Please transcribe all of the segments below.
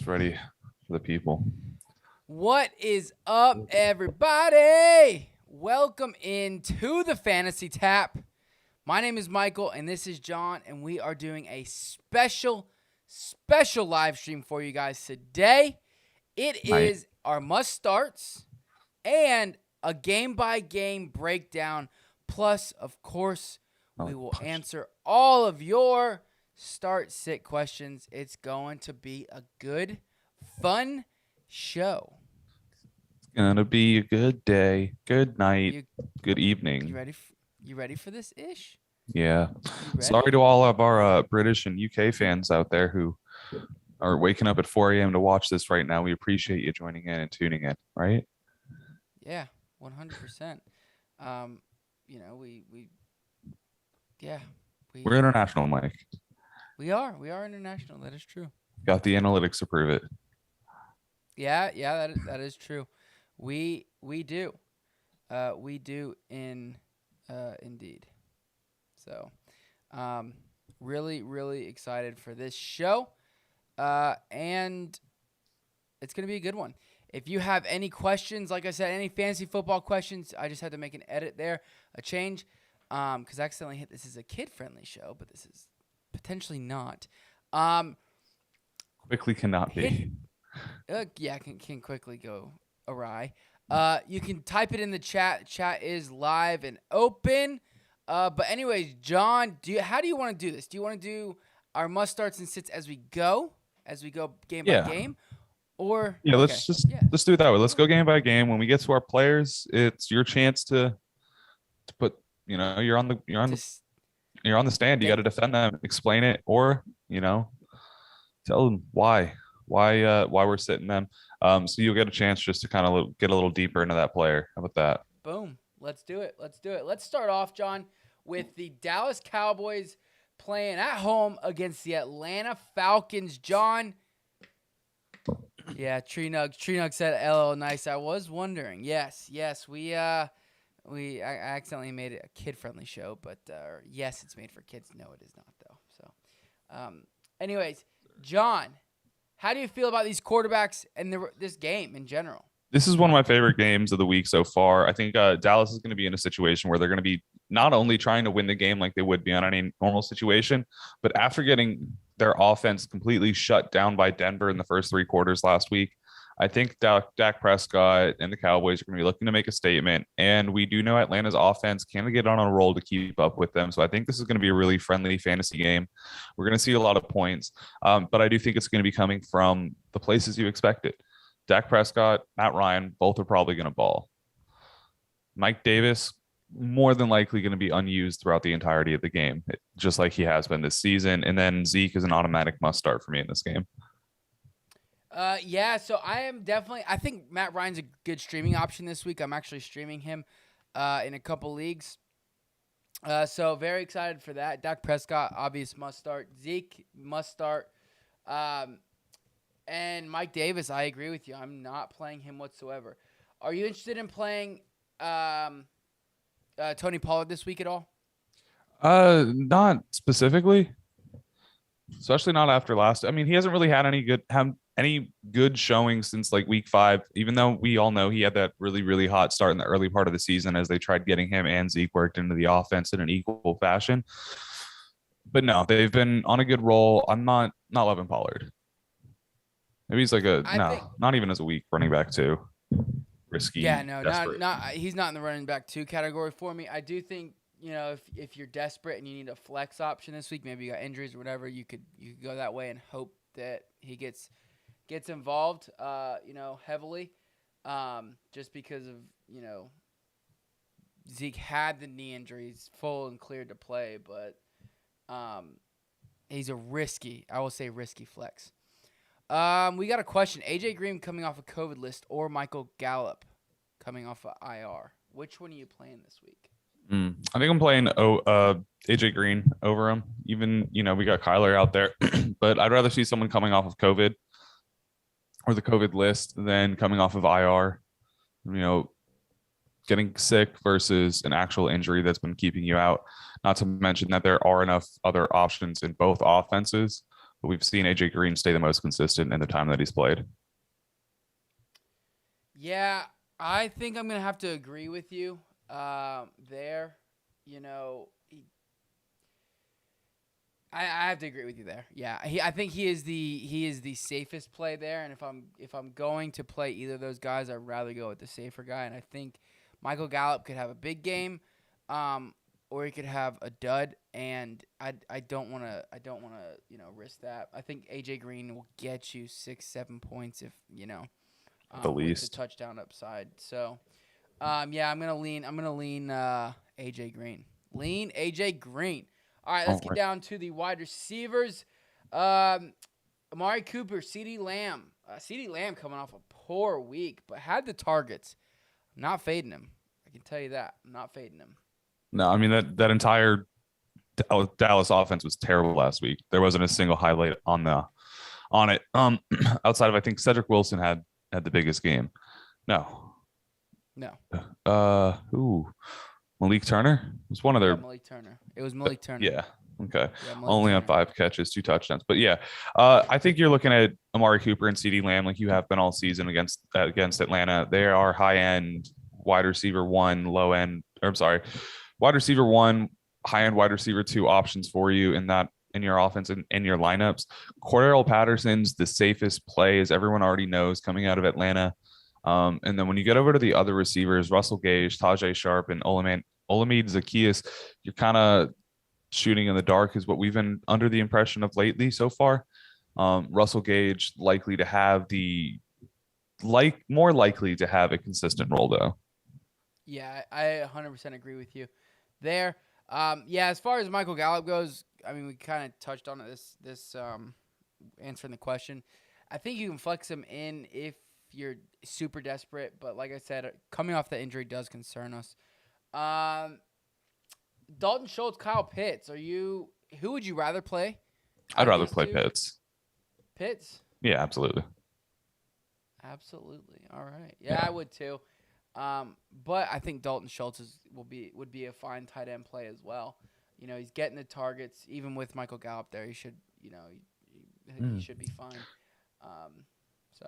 Just ready for the people. What is up, everybody? Welcome into the Fantasy Tap. My name is Michael, and this is John, and we are doing a special live stream for you guys today. It is our must starts and a game-by-game breakdown. Plus, of course, we will answer all of your start-sit questions. It's going to be a good, fun show. It's gonna be a good day, good night, good evening. You ready for this ish? Yeah. Sorry to all of our British and UK fans out there who are waking up at 4 a.m. to watch this right now. We appreciate you joining in and tuning in, right? Yeah, 100%. We're international, Mike. We are international. That is true. Got the analytics to prove it. Yeah, that is true. We do. We do indeed. So, really excited for this show. And it's going to be a good one. If you have any questions, like I said, any fantasy football questions, I just had to make an edit there, a change, because I accidentally hit this is a kid-friendly show, but this is potentially not. Quickly cannot be. Can quickly go awry. You can type it in the chat. Chat is live and open. But anyways, John, how do you want to do this? Do you want to do our must starts and sits as we go game by game? Or let's do it that way. Let's go game by game. When we get to our players, it's your chance to put, you're on the stand. You got to defend them, explain it, or, tell them why we're sitting them. So you'll get a chance just to kind of get a little deeper into that player. How about that? Boom. Let's do it. Let's start off, John, with the Dallas Cowboys playing at home against the Atlanta Falcons. John. Yeah, Tree Nug said, "LL, nice." I was wondering. Yes. I accidentally made it a kid-friendly show, but yes, it's made for kids. No, it is not though. So, anyways, John, how do you feel about these quarterbacks and this game in general? This is one of my favorite games of the week so far. I think Dallas is going to be in a situation where they're going to be not only trying to win the game like they would be on any normal situation, but after getting their offense completely shut down by Denver in the first 3 quarters last week, I think Dak Prescott and the Cowboys are going to be looking to make a statement. And we do know Atlanta's offense can get on a roll to keep up with them. So I think this is going to be a really friendly fantasy game. We're going to see a lot of points, but I do think it's going to be coming from the places you expected. Dak Prescott, Matt Ryan, both are probably going to ball. Mike Davis, more than likely going to be unused throughout the entirety of the game, just like he has been this season. And then Zeke is an automatic must start for me in this game. So I think Matt Ryan's a good streaming option this week. I'm actually streaming him in a couple leagues. So very excited for that. Dak Prescott, obvious must start. Zeke, must start. And Mike Davis, I agree with you. I'm not playing him whatsoever. Are you interested in playing Tony Pollard this week at all? Not specifically, especially not after last. I mean, he hasn't really had any good showing since like week 5, even though we all know he had that really, really hot start in the early part of the season as they tried getting him and Zeke worked into the offense in an equal fashion. But no, they've been on a good roll. I'm not loving Pollard. Maybe he's like not even as a weak running back too. Risky. Yeah, no, not he's not in the running back 2 category for me. I do think, if you're desperate and you need a flex option this week, maybe you got injuries or whatever, you could go that way and hope that he gets involved, heavily, just because of, Zeke had the knee injuries, full and cleared to play, but he's a risky flex. We got a question. AJ Green coming off a COVID list or Michael Gallup coming off of IR. Which one are you playing this week? I think I'm playing AJ Green over him. Even, we got Kyler out there, but I'd rather see someone coming off of COVID or the COVID list than coming off of IR. Getting sick versus an actual injury that's been keeping you out. Not to mention that there are enough other options in both offenses but we've seen AJ Green stay the most consistent in the time that he's played. Yeah, I think I'm gonna have to agree with you there. You know, I have to agree with you there. Yeah, I think he is the safest play there, and if I'm going to play either of those guys, I'd rather go with the safer guy. And I think Michael Gallup could have a big game, or he could have a dud, and I don't want to risk that. I think AJ Green will get you 6-7 points if At the least, with the touchdown upside. So, yeah, I'm gonna lean AJ Green. Lean AJ Green. All right, let's get down to the wide receivers. Amari Cooper, CeeDee Lamb. CeeDee Lamb coming off a poor week, but had the targets. I'm not fading him. I can tell you that. I'm not fading him. No, I mean that entire Dallas offense was terrible last week. There wasn't a single highlight on it. Outside of, I think Cedric Wilson had the biggest game. No. Malik Turner? It was one of their. Malik Turner. It was Malik Turner. Yeah. Okay. Yeah, Only Turner. on 5 catches, 2 touchdowns. But yeah, I think you're looking at Amari Cooper and CeeDee Lamb like you have been all season against Atlanta. They are high-end wide receiver 1, wide receiver 1, high-end wide receiver 2 options for you in your offense and in your lineups. Cordarrelle Patterson's the safest play, as everyone already knows, coming out of Atlanta. And then when you get over to the other receivers, Russell Gage, Tajay Sharp, and Olamide Zaccheaus, you're kind of shooting in the dark is what we've been under the impression of lately so far. Russell Gage likely to have more likely to have a consistent role though. Yeah, I 100% agree with you there. Yeah, as far as Michael Gallup goes, I mean, we kind of touched on it this answering the question. I think you can flex him in if you're super desperate, but like I said, coming off the injury does concern us. Dalton Schultz, Kyle Pitts. Who would you rather play? I'd rather play Pitts. Pitts? Yeah, absolutely. Absolutely. All right. Yeah, I would too. But I think Dalton Schultz would be a fine tight end play as well. He's getting the targets even with Michael Gallup there. He should, he should be fine.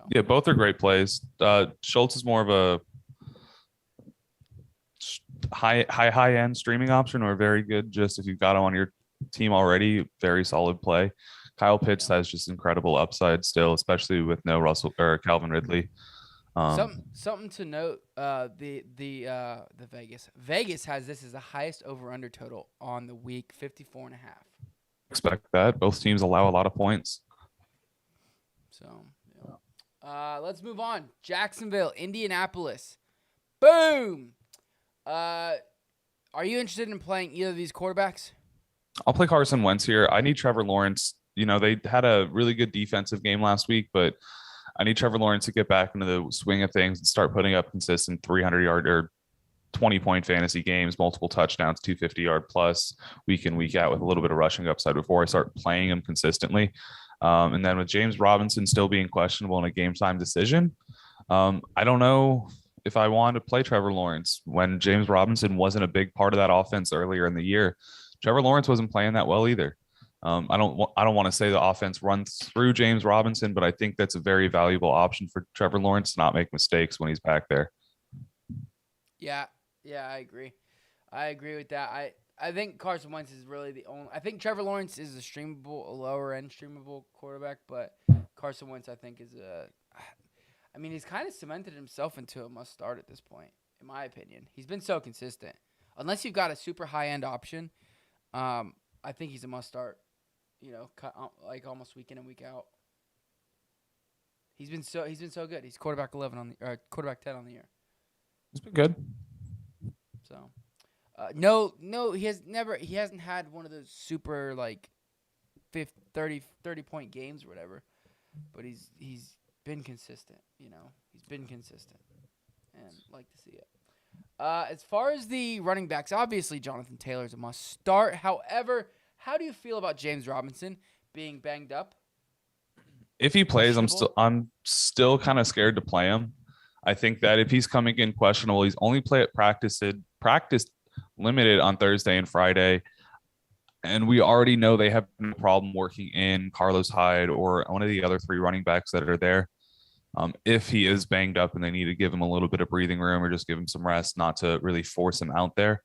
Yeah, both are great plays. Schultz is more of a high end streaming option, or very good just if you've got him on your team already. Very solid play. Kyle Pitts has just incredible upside still, especially with no Russell or Calvin Ridley. Something to note: the Vegas has this as the highest over under total on the week, 54.5. Expect that. Both teams allow a lot of points. So. Let's move on. Jacksonville, Indianapolis. Boom. Are you interested in playing either of these quarterbacks? I'll play Carson Wentz here. I need Trevor Lawrence. They had a really good defensive game last week, but I need Trevor Lawrence to get back into the swing of things and start putting up consistent 300-yard or 20-point fantasy games, multiple touchdowns, 250-yard plus week in, week out with a little bit of rushing upside before I start playing him consistently. And then with James Robinson still being questionable in a game time decision, I don't know if I want to play Trevor Lawrence when James Robinson wasn't a big part of that offense earlier in the year. Trevor Lawrence wasn't playing that well either. I don't want to say the offense runs through James Robinson, but I think that's a very valuable option for Trevor Lawrence to not make mistakes when he's back there. Yeah, I agree. I agree with that. I think Carson Wentz is really the only. I think Trevor Lawrence is a lower end streamable quarterback, but Carson Wentz I think is he's kind of cemented himself into a must start at this point, in my opinion. He's been so consistent. Unless you've got a super high end option, I think he's a must start. Like almost week in and week out. He's been so good. He's quarterback 11 quarterback 10 on the year. He's been good. So. No, he hasn't had one of those super 30 point games or whatever, but he's been consistent, he's been consistent and like to see it. As far as the running backs, obviously Jonathan Taylor is a must start. However, how do you feel about James Robinson being banged up? If he plays, I'm still kind of scared to play him. I think that if he's coming in questionable, he's only practiced limited on Thursday and Friday. And we already know they have no problem working in Carlos Hyde or one of the other 3 running backs that are there. If he is banged up and they need to give him a little bit of breathing room or just give him some rest, not to really force him out there.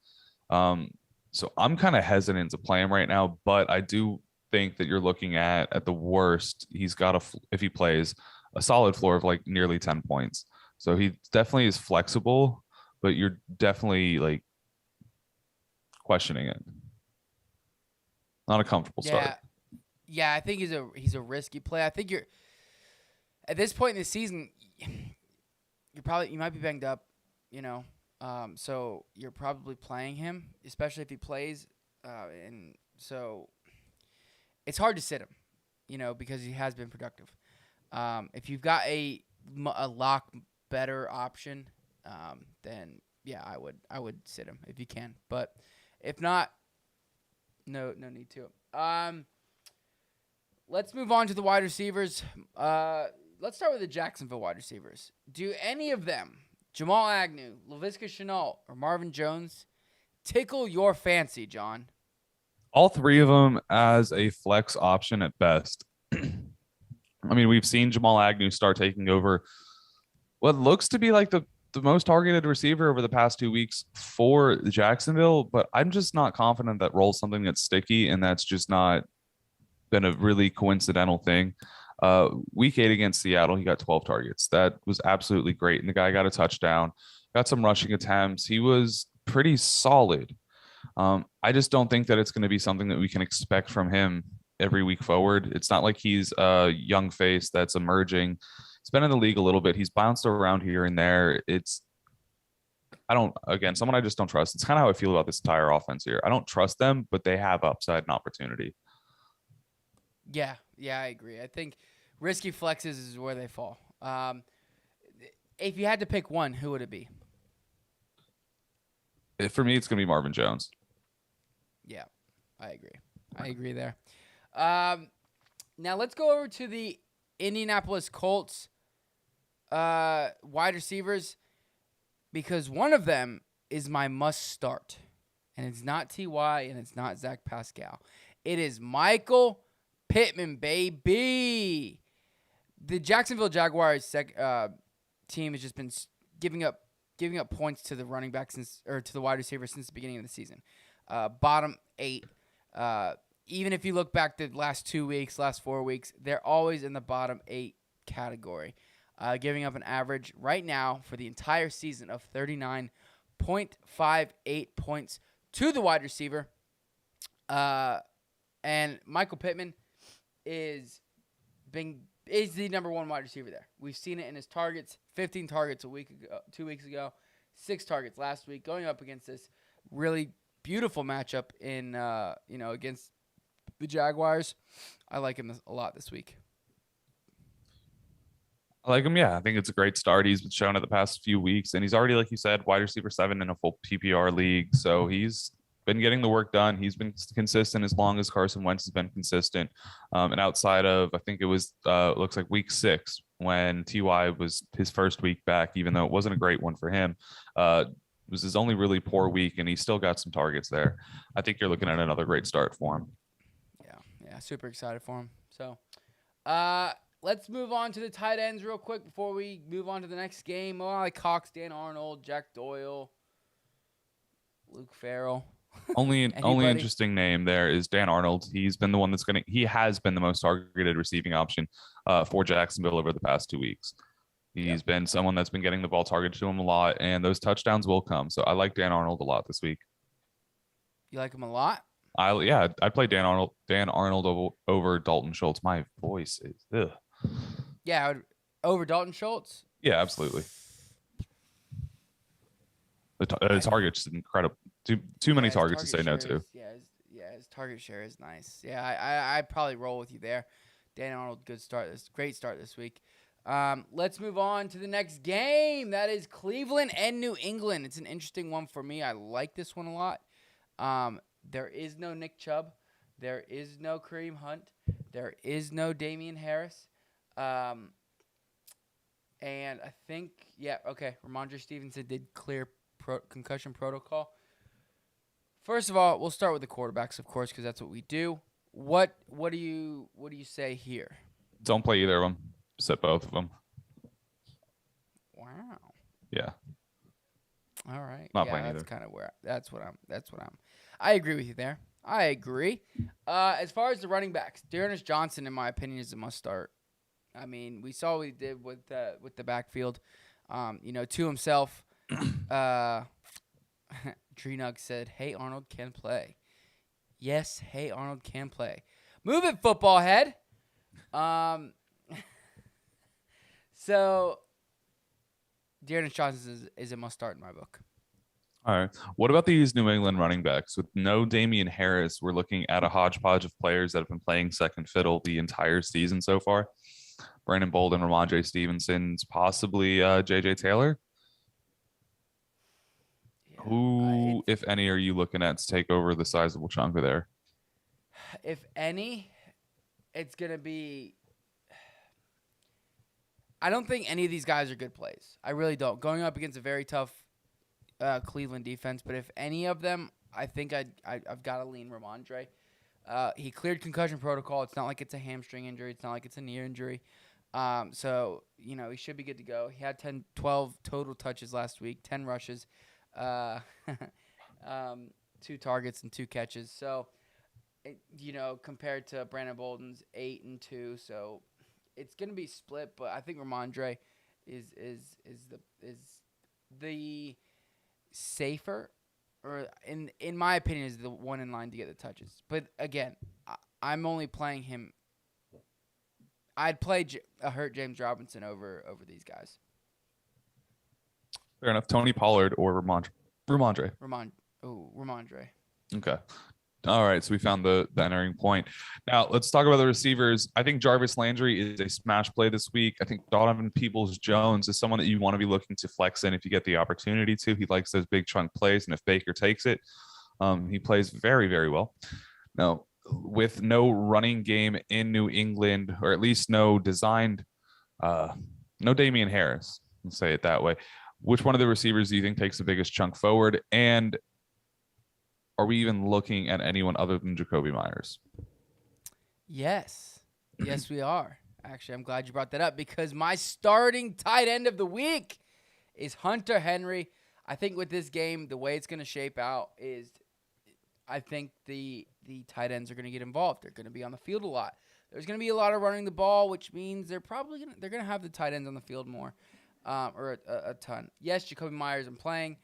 So I'm kind of hesitant to play him right now, but I do think that you're looking at the worst, he's got if he plays, a solid floor of like nearly 10 points. So he definitely is flexible, but you're definitely like questioning it. Not a comfortable start. Yeah, I think he's a risky play. I think you're at this point in the season, you might be banged up, so you're probably playing him, especially if he plays, and so it's hard to sit him, because he has been productive. If you've got a lock better option, then yeah, I would sit him if you can, but if not, no need to. Let's move on to the wide receivers. Let's start with the Jacksonville wide receivers. Do any of them, Jamal Agnew, Laviska Shenault, or Marvin Jones, tickle your fancy, John? All 3 of them as a flex option at best. I mean, we've seen Jamal Agnew start taking over what looks to be like the most targeted receiver over the past 2 weeks for Jacksonville, but I'm just not confident that role's something that's sticky, and that's just not been a really coincidental thing. Week 8 against Seattle, he got 12 targets. That was absolutely great. And the guy got a touchdown, got some rushing attempts. He was pretty solid. I just don't think that it's going to be something that we can expect from him every week forward. It's not like he's a young face that's emerging. He's been in the league a little bit. He's bounced around here and there. Someone I just don't trust. It's kind of how I feel about this entire offense here. I don't trust them, but they have upside and opportunity. Yeah, I agree. I think risky flexes is where they fall. If you had to pick one, who would it be? For me, it's going to be Marvin Jones. Yeah, I agree there. Now let's go over to the Indianapolis Colts wide receivers, because one of them is my must start, and it's not T.Y. and it's not Zach Pascal. It is Michael Pittman, baby. The Jacksonville Jaguars team has just been giving up points to the running back to the wide receiver since the beginning of the season. Bottom 8. Even if you look back the last 2 weeks, last 4 weeks, they're always in the bottom 8 category, giving up an average right now for the entire season of 39.58 points to the wide receiver. And Michael Pittman is the number 1 wide receiver there. We've seen it in his targets, 15 targets 2 weeks ago, 6 targets last week, going up against this really beautiful matchup in against the Jaguars. I like him a lot this week. I like him, yeah. I think it's a great start. He's been shown it the past few weeks, and he's already, like you said, wide receiver 7 in a full PPR league. So he's been getting the work done. He's been consistent as long as Carson Wentz has been consistent. And outside of, I think it was, looks like week 6 when T.Y. was his first week back, even though it wasn't a great one for him. It was his only really poor week, and he still got some targets there. I think you're looking at another great start for him. Yeah, super excited for him. So, let's move on to the tight ends real quick before we move on to the next game. Like Cox, Dan Arnold, Jack Doyle, Luke Farrell. Only interesting name there is Dan Arnold. He has been the most targeted receiving option for Jacksonville over the past 2 weeks. He's been someone that's been getting the ball targeted to him a lot, and those touchdowns will come. So I like Dan Arnold a lot this week. You like him a lot? I'd play Dan Arnold over Dalton Schultz. My voice is ugh. Yeah, over Dalton Schultz? Yeah, absolutely. The target's incredible. Too many targets to say no to. His target share is nice. Yeah, I'd probably roll with you there. Dan Arnold, great start this week. Let's move on to the next game. That is Cleveland and New England. It's an interesting one for me. I like this one a lot. There is no Nick Chubb. There is no Kareem Hunt. There is no Damian Harris. And I think, Ramondre Stevenson did clear concussion protocol. First of all, we'll start with the quarterbacks, of course, because that's what we do. What do you say here? Don't play either of them. Sit both of them. Wow. Yeah. All right. Not yeah, playing that's either. kind of where I agree with you there. I agree. As far as the running backs, Dearness Johnson, in my opinion, is a must start. I mean, we saw what he did with the backfield. To himself, Dreenug said, "Hey, Arnold can play." Yes, hey, Arnold can play. Move it, football head. So, Dearness Johnson is a must start in my book. All right. What about these New England running backs? With no Damian Harris, we're looking at a hodgepodge of players that have been playing second fiddle the entire season so far. Brandon Bolden, Ramondre Stevenson's, possibly J.J. Taylor. Yeah, Who, if any, are you looking at to take over the sizable chunk of there? If any, it's going to be... I don't think any of these guys are good plays. I really don't. Going up against a very tough Cleveland defense, but if any of them, I think I've got to lean Ramondre. He cleared concussion protocol. It's not like it's a hamstring injury. It's not like it's a knee injury. So, he should be good to go. He had 12 total touches last week, 10 rushes, 2 targets and 2 catches. So, compared to Brandon Bolden's 8 and 2. So, it's going to be split, but I think Ramondre is the safer, or in my opinion, is the one in line to get the touches. But again, I'm only playing him. I'd play a hurt James Robinson over these guys. Fair enough. Tony Pollard or Ramondre? Ramondre. Okay. All right. So we found the entering point. Now let's talk about the receivers. I think Jarvis Landry is a smash play this week. I think Donovan Peoples-Jones is someone that you want to be looking to flex in if you get the opportunity to. He likes those big chunk plays, and if Baker takes it, he plays very, very well. Now, with no running game in New England, or at least no designed, no Damian Harris, let's say it that way. Which one of the receivers do you think takes the biggest chunk forward? And are we even looking at anyone other than Jacoby Myers? Yes. Yes, we are. Actually, I'm glad you brought that up because my starting tight end of the week is Hunter Henry. I think with this game, the way it's going to shape out is I think the tight ends are going to get involved. They're going to be on the field a lot. There's going to be a lot of running the ball, which means they're probably going to have the tight ends on the field more, or a ton. Yes, Jacoby Myers I'm playing,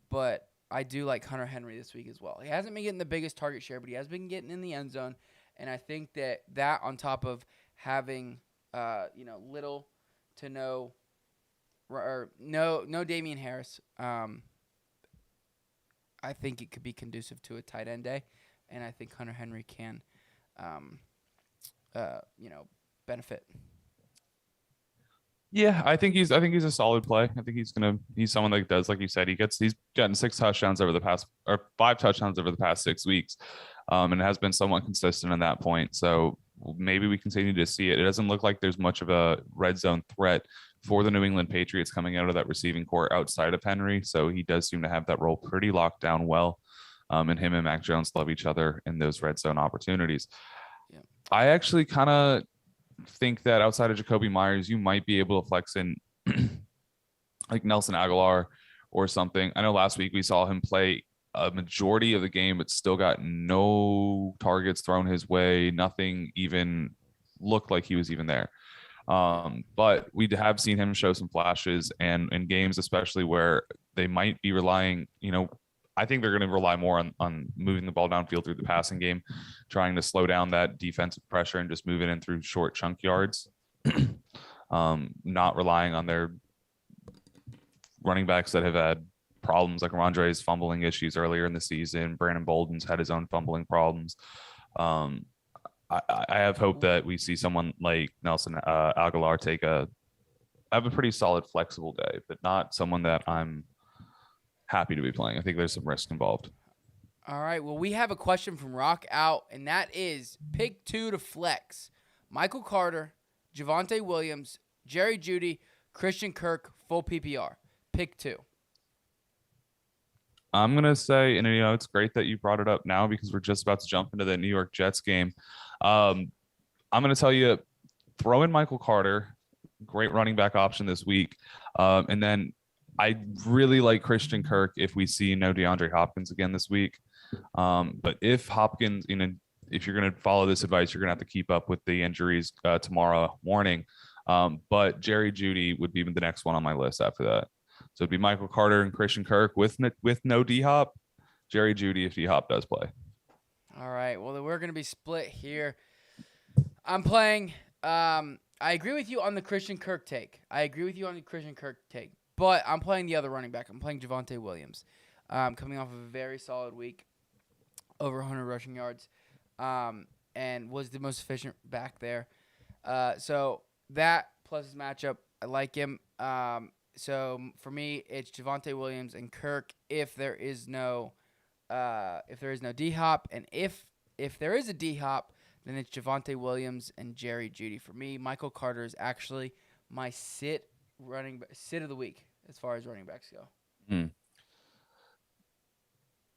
but I do like Hunter Henry this week as well. He hasn't been getting the biggest target share, but he has been getting in the end zone. And I think that on top of having, little to no Damian Harris, I think it could be conducive to a tight end day. And I think Hunter Henry can, benefit. Yeah, I think he's a solid play. I think he's someone that does, like you said, he's gotten 5 touchdowns over the past 6 weeks, and has been somewhat consistent in that point. So maybe we continue to see it. It doesn't look like there's much of a red zone threat for the New England Patriots coming out of that receiving core outside of Henry. So he does seem to have that role pretty locked down well. And him and Mac Jones love each other in those red zone opportunities. Yeah. I actually kind of think that outside of Jacoby Myers, you might be able to flex in like Nelson Aguilar or something. I know last week we saw him play a majority of the game, but still got no targets thrown his way. Nothing even looked like he was even there. But we have seen him show some flashes, and in games, especially where they might be relying, I think they're going to rely more on moving the ball downfield through the passing game, trying to slow down that defensive pressure and just move it in through short chunk yards, not relying on their running backs that have had problems like Ramondre's fumbling issues earlier in the season. Brandon Bolden's had his own fumbling problems. I have hope that we see someone like Nelson Aguilar have a pretty solid, flexible day, but not someone that I'm happy to be playing. I think there's some risk involved. All right. Well, we have a question from Rock Out, and that is pick 2 to flex. Michael Carter, Javonte Williams, Jerry Jeudy, Christian Kirk, full PPR. Pick 2. I'm gonna say, and it's great that you brought it up now because we're just about to jump into the New York Jets game. Um, I'm gonna tell you, throw in Michael Carter, great running back option this week, and then I really like Christian Kirk if we see no DeAndre Hopkins again this week. But if Hopkins, if you're going to follow this advice, you're going to have to keep up with the injuries tomorrow morning. But Jerry Jeudy would be the next one on my list after that. So it'd be Michael Carter and Christian Kirk with no D Hop, Jerry Jeudy if D Hop does play. All right. Well, then we're going to be split here. I'm playing. I agree with you on the Christian Kirk take. But I'm playing the other running back. I'm playing Javonte Williams. Coming off of a very solid week, over 100 rushing yards, and was the most efficient back there. So that plus his matchup, I like him. So for me, it's Javonte Williams and Kirk if there is no D Hop, and if there is a D Hop, then it's Javonte Williams and Jerry Jeudy. For me, Michael Carter is actually my sit of the week as far as running backs go.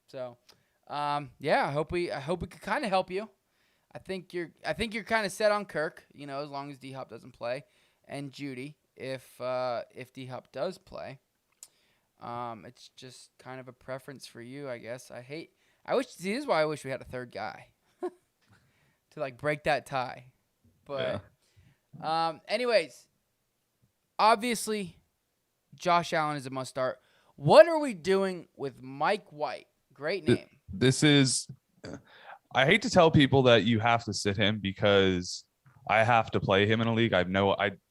So, I hope we could kind of help you. I think you're kind of set on Kirk, as long as D Hop doesn't play, and Jeudy if D Hop does play. It's just kind of a preference for you, I guess. This is why I wish we had a third guy to break that tie. But anyways, obviously Josh Allen is a must start. What are we doing with Mike White? Great name. This is, I hate to tell people that you have to sit him because I have to play him in a league.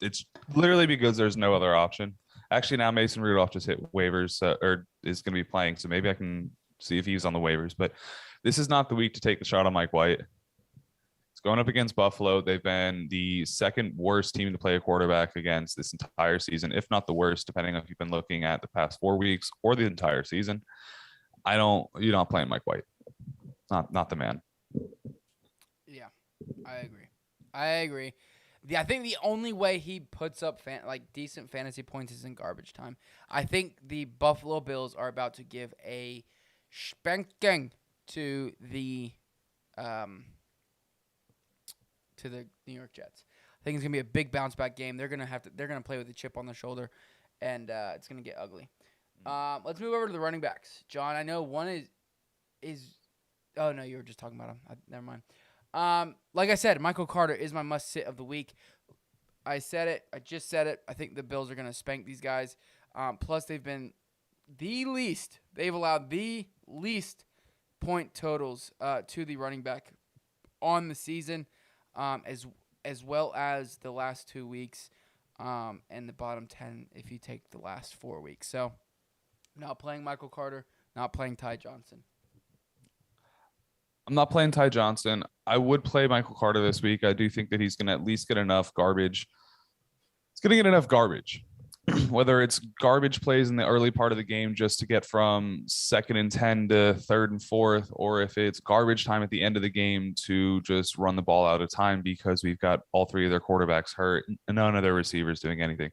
It's literally because there's no other option. Actually, now Mason Rudolph just hit waivers or is going to be playing, so maybe I can see if he's on the waivers. But this is not the week to take the shot on Mike White. It's going up against Buffalo. They've been the second worst team to play a quarterback against this entire season, if not the worst, depending on if you've been looking at the past 4 weeks or the entire season. You're not playing Mike White. Not the man. Yeah, I agree. I think the only way he puts up decent fantasy points is in garbage time. I think the Buffalo Bills are about to give a spanking to the New York Jets. I think it's gonna be a big bounce back game. They're gonna play with a chip on their shoulder, and it's gonna get ugly. Let's move over to the running backs. John, I know one is. Oh no, you were just talking about him. Never mind. Like I said, Michael Carter is my must sit of the week. I said it. I just said it. I think the Bills are gonna spank these guys. Plus, they've been they've allowed the least point totals to the running back on the season, as well as the last 2 weeks, and the bottom 10 if you take the last 4 weeks. So. Not playing Michael Carter, not playing Ty Johnson. I'm not playing Ty Johnson. I would play Michael Carter this week. I do think that he's going to at least get enough garbage. He's going to get enough garbage. Whether it's garbage plays in the early part of the game just to get from 2nd and 10 to 3rd and 4th, or if it's garbage time at the end of the game to just run the ball out of time because we've got all 3 of their quarterbacks hurt and none of their receivers doing anything.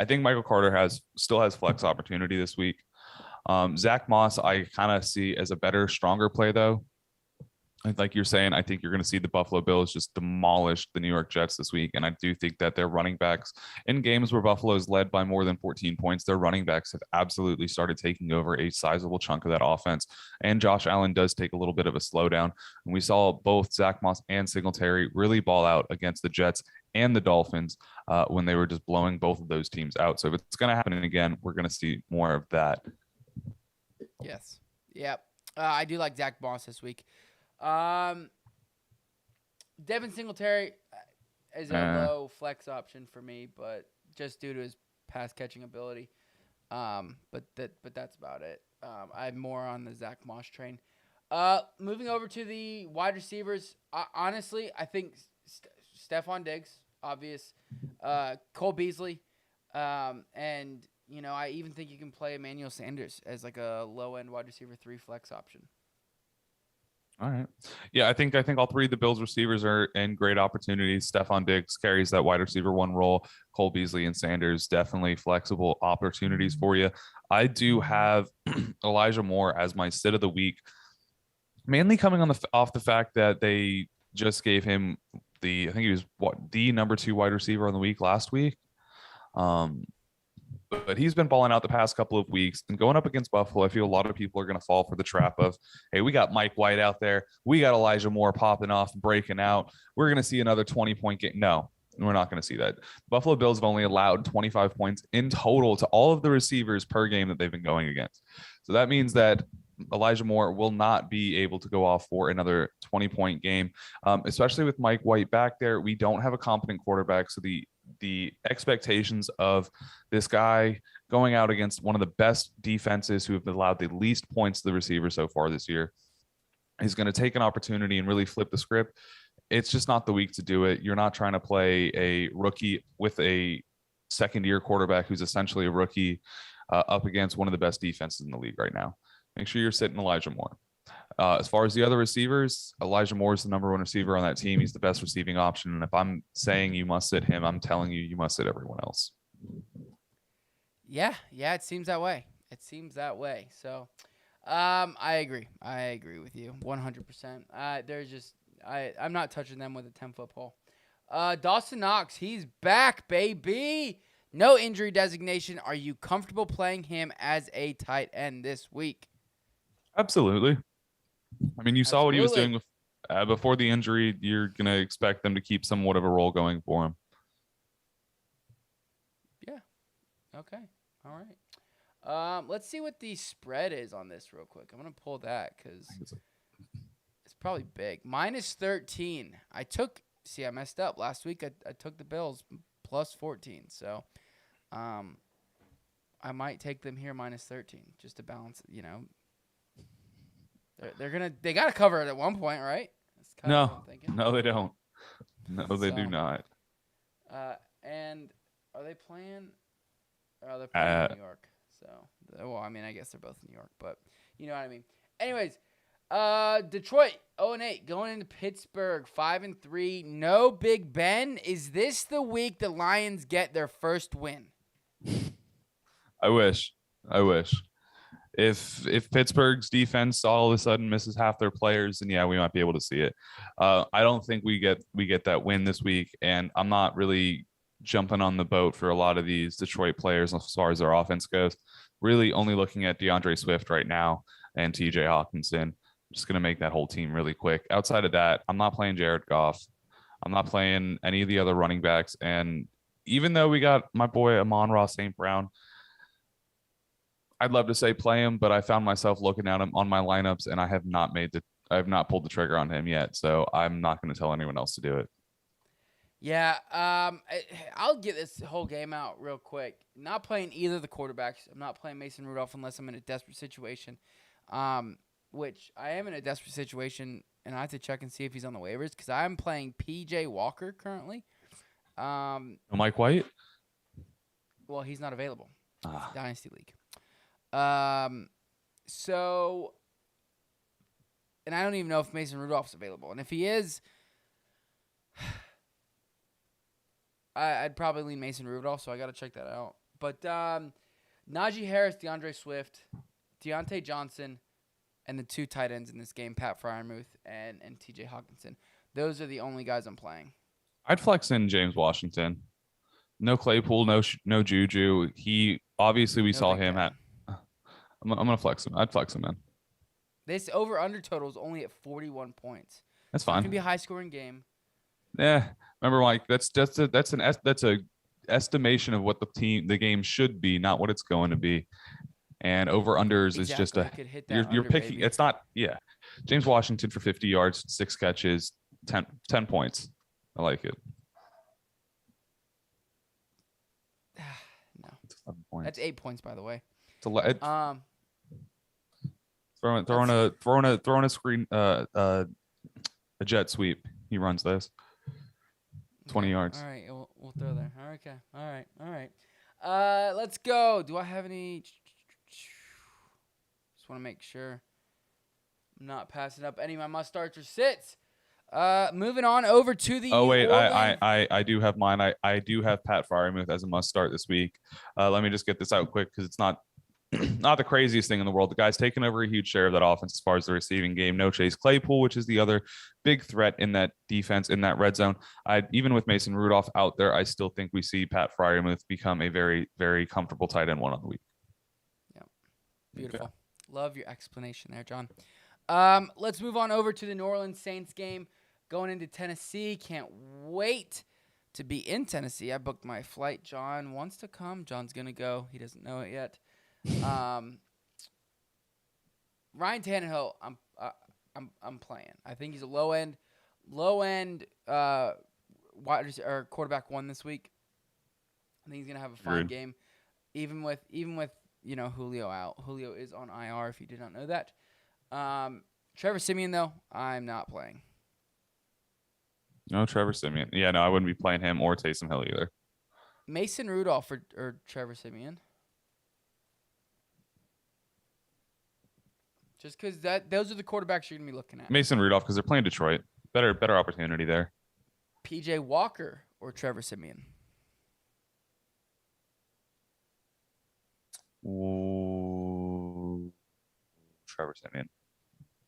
I think Michael Carter still has flex opportunity this week. Zach Moss, I kind of see as a better, stronger play, though. Like you're saying, I think you're going to see the Buffalo Bills just demolish the New York Jets this week. And I do think that their running backs in games where Buffalo is led by more than 14 points, their running backs have absolutely started taking over a sizable chunk of that offense. And Josh Allen does take a little bit of a slowdown. And we saw both Zach Moss and Singletary really ball out against the Jets and the Dolphins when they were just blowing both of those teams out. So if it's going to happen again, we're going to see more of that. Yes. Yep. I do like Zach Moss this week. Devin Singletary is a low flex option for me, but just due to his pass catching ability. But that's about it. I'm more on the Zach Moss train. Moving over to the wide receivers. Honestly, I think Stephon Diggs, obvious. Cole Beasley, and I even think you can play Emmanuel Sanders as like a low end wide receiver 3 flex option. All right. Yeah, I think all three of the Bills receivers are in great opportunities. Stephon Diggs carries that wide receiver one role. Cole Beasley and Sanders definitely flexible opportunities for you. I do have Elijah Moore as my sit of the week, mainly coming off the fact that they just gave him I think he was the number 2 wide receiver on the week last week. Um, but he's been balling out the past couple of weeks, and going up against Buffalo, I feel a lot of people are going to fall for the trap of, hey, we got Mike White out there. We got Elijah Moore popping off and breaking out. We're going to see another 20-point game. No, we're not going to see that. Buffalo Bills have only allowed 25 points in total to all of the receivers per game that they've been going against. So that means that Elijah Moore will not be able to go off for another 20-point game, especially with Mike White back there. We don't have a competent quarterback, so the expectations of this guy going out against one of the best defenses who have allowed the least points to the receiver so far this year is going to take an opportunity and really flip the script. It's just not the week to do it. You're not trying to play a rookie with a second-year quarterback who's essentially a rookie up against one of the best defenses in the league right now. Make sure you're sitting Elijah Moore. As far as the other receivers, Elijah Moore is the number 1 receiver on that team. He's the best receiving option. And if I'm saying you must sit him, I'm telling you must sit everyone else. Yeah, it seems that way. So I agree with you 100%. I'm not touching them with a 10-foot pole. Dawson Knox, he's back, baby. No injury designation. Are you comfortable playing him as a tight end this week? Absolutely. I mean, you saw what he was doing before the injury. You're going to expect them to keep somewhat of a role going for him. Yeah. Okay. All right. Let's see what the spread is on this real quick. I'm going to pull that because it's probably big. -13. I messed up last week. I took the Bills +14. So I might take them here -13 just to balance it, They got to cover it at one point, right? That's kind of what I'm thinking. No, they don't. No, they do not. And are they playing? Oh, they're playing in New York. So, I guess they're both in New York, but you know what I mean. Anyways, Detroit 0-8 going into Pittsburgh 5-3. No Big Ben. Is this the week the Lions get their first win? I wish. If Pittsburgh's defense all of a sudden misses half their players, then yeah, we might be able to see it. I don't think we get that win this week, and I'm not really jumping on the boat for a lot of these Detroit players as far as their offense goes. Really only looking at DeAndre Swift right now and TJ Hawkinson. I'm just going to make that whole team really quick. Outside of that, I'm not playing Jared Goff. I'm not playing any of the other running backs. And even though we got my boy Amon-Ra St. Brown, I'd love to say play him, but I found myself looking at him on my lineups, and I have not pulled the trigger on him yet. So I'm not going to tell anyone else to do it. Yeah, I'll get this whole game out real quick. Not playing either of the quarterbacks. I'm not playing Mason Rudolph unless I'm in a desperate situation, which I am in a desperate situation, and I have to check and see if he's on the waivers because I'm playing P.J. Walker currently. Mike White? Well, he's not available. Dynasty League. So, and I don't even know if Mason Rudolph's available. And if he is, I'd probably lean Mason Rudolph, so I got to check that out. But Najee Harris, DeAndre Swift, Deontay Johnson, and the 2 tight ends in this game, Pat Freiermuth and TJ Hawkinson. Those are the only guys I'm playing. I'd flex in James Washington. No Claypool, no Juju. He obviously we saw him at. I'm gonna flex him. I'd flex him in. This over/under total is only at 41 points. That's fine. It's gonna be a high-scoring game. Yeah, remember, Mike. That's a estimation of what the game should be, not what it's going to be. And over/unders is just you're picking. Baby. It's not. Yeah, James Washington for 50 yards, 6 catches, 10 points. I like it. No, that's 8 points, by the way. Throwing a screen a jet sweep. He runs this 20 yards. All right, we'll throw there. Okay. All right. Let's go. Do I have any? Just want to make sure I'm not passing up any of my must starts or sits. Moving on over to the Oh New wait, Orleans. I do have mine. I do have Pat Freiermuth as a must start this week. Let me just get this out quick because it's not not the craziest thing in the world. The guy's taken over a huge share of that offense as far as the receiving game. No Chase Claypool, which is the other big threat in that defense in that red zone. Even with Mason Rudolph out there, I still think we see Pat Freiermuth become a very, very comfortable tight end one on the week. Yeah, beautiful. Okay. Love your explanation there, John. Let's move on over to the New Orleans Saints game going into Tennessee. Can't wait to be in Tennessee. I booked my flight. John wants to come. John's gonna go. He doesn't know it yet. Ryan Tannehill, I'm playing. I think he's a low end wide or quarterback one this week. I think he's gonna have a fine game, even with Julio out. Julio is on IR. If you did not know that. Trevor Simeon though, I'm not playing. No, Trevor Simeon. Yeah, no, I wouldn't be playing him or Taysom Hill either. Mason Rudolph or Trevor Simeon. Just because those are the quarterbacks you're going to be looking at. Mason Rudolph, because they're playing Detroit. Better opportunity there. PJ Walker or Trevor Simeon? Ooh, Trevor Simeon.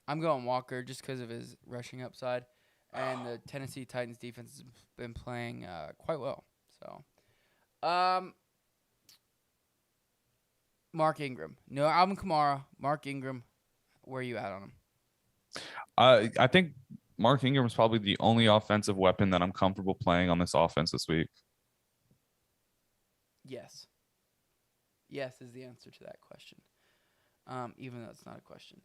I'm going Walker just because of his rushing upside. And the Tennessee Titans defense has been playing quite well. So, Mark Ingram. No Alvin Kamara. Mark Ingram. Where are you at on him? I think Mark Ingram is probably the only offensive weapon that I'm comfortable playing on this offense this week. Yes. Yes is the answer to that question. Even though it's not a question.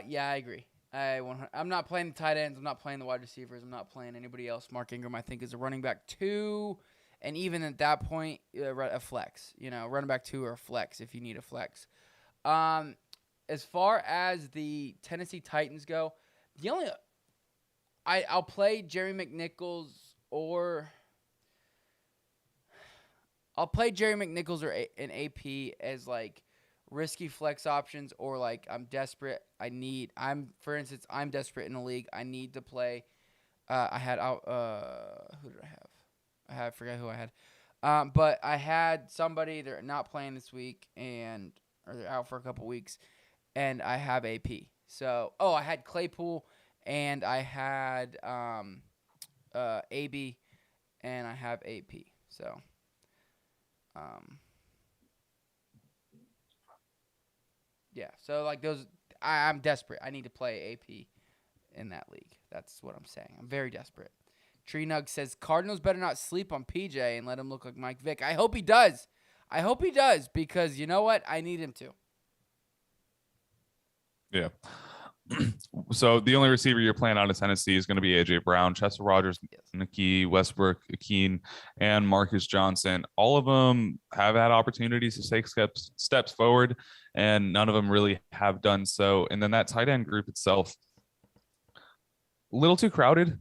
Yeah, I agree. I'm not playing the tight ends. I'm not playing the wide receivers. I'm not playing anybody else. Mark Ingram, I think, is a running back 2, and even at that point, a flex. Running back 2 or a flex if you need a flex. As far as the Tennessee Titans go, I'll play Jerry McNichols or an AP as like risky flex options, or like I'm desperate. For instance, I'm desperate in a league. I need to play. Who did I have? I forgot who I had. But I had somebody they're not playing this week or they're out for a couple weeks. And I have AP. So, I had Claypool, and I had AB, and I have AP. So, yeah. So, like those, I'm desperate. I need to play AP in that league. That's what I'm saying. I'm very desperate. Tree Nug says, Cardinals better not sleep on PJ and let him look like Mike Vick. I hope he does. Because you know what? I need him to. Yeah. So the only receiver you're playing out of Tennessee is going to be A.J. Brown, Chester Rogers, Nicky Westbrook, Akeen, and Marcus Johnson. All of them have had opportunities to take steps forward, and none of them really have done so. And then that tight end group itself, a little too crowded.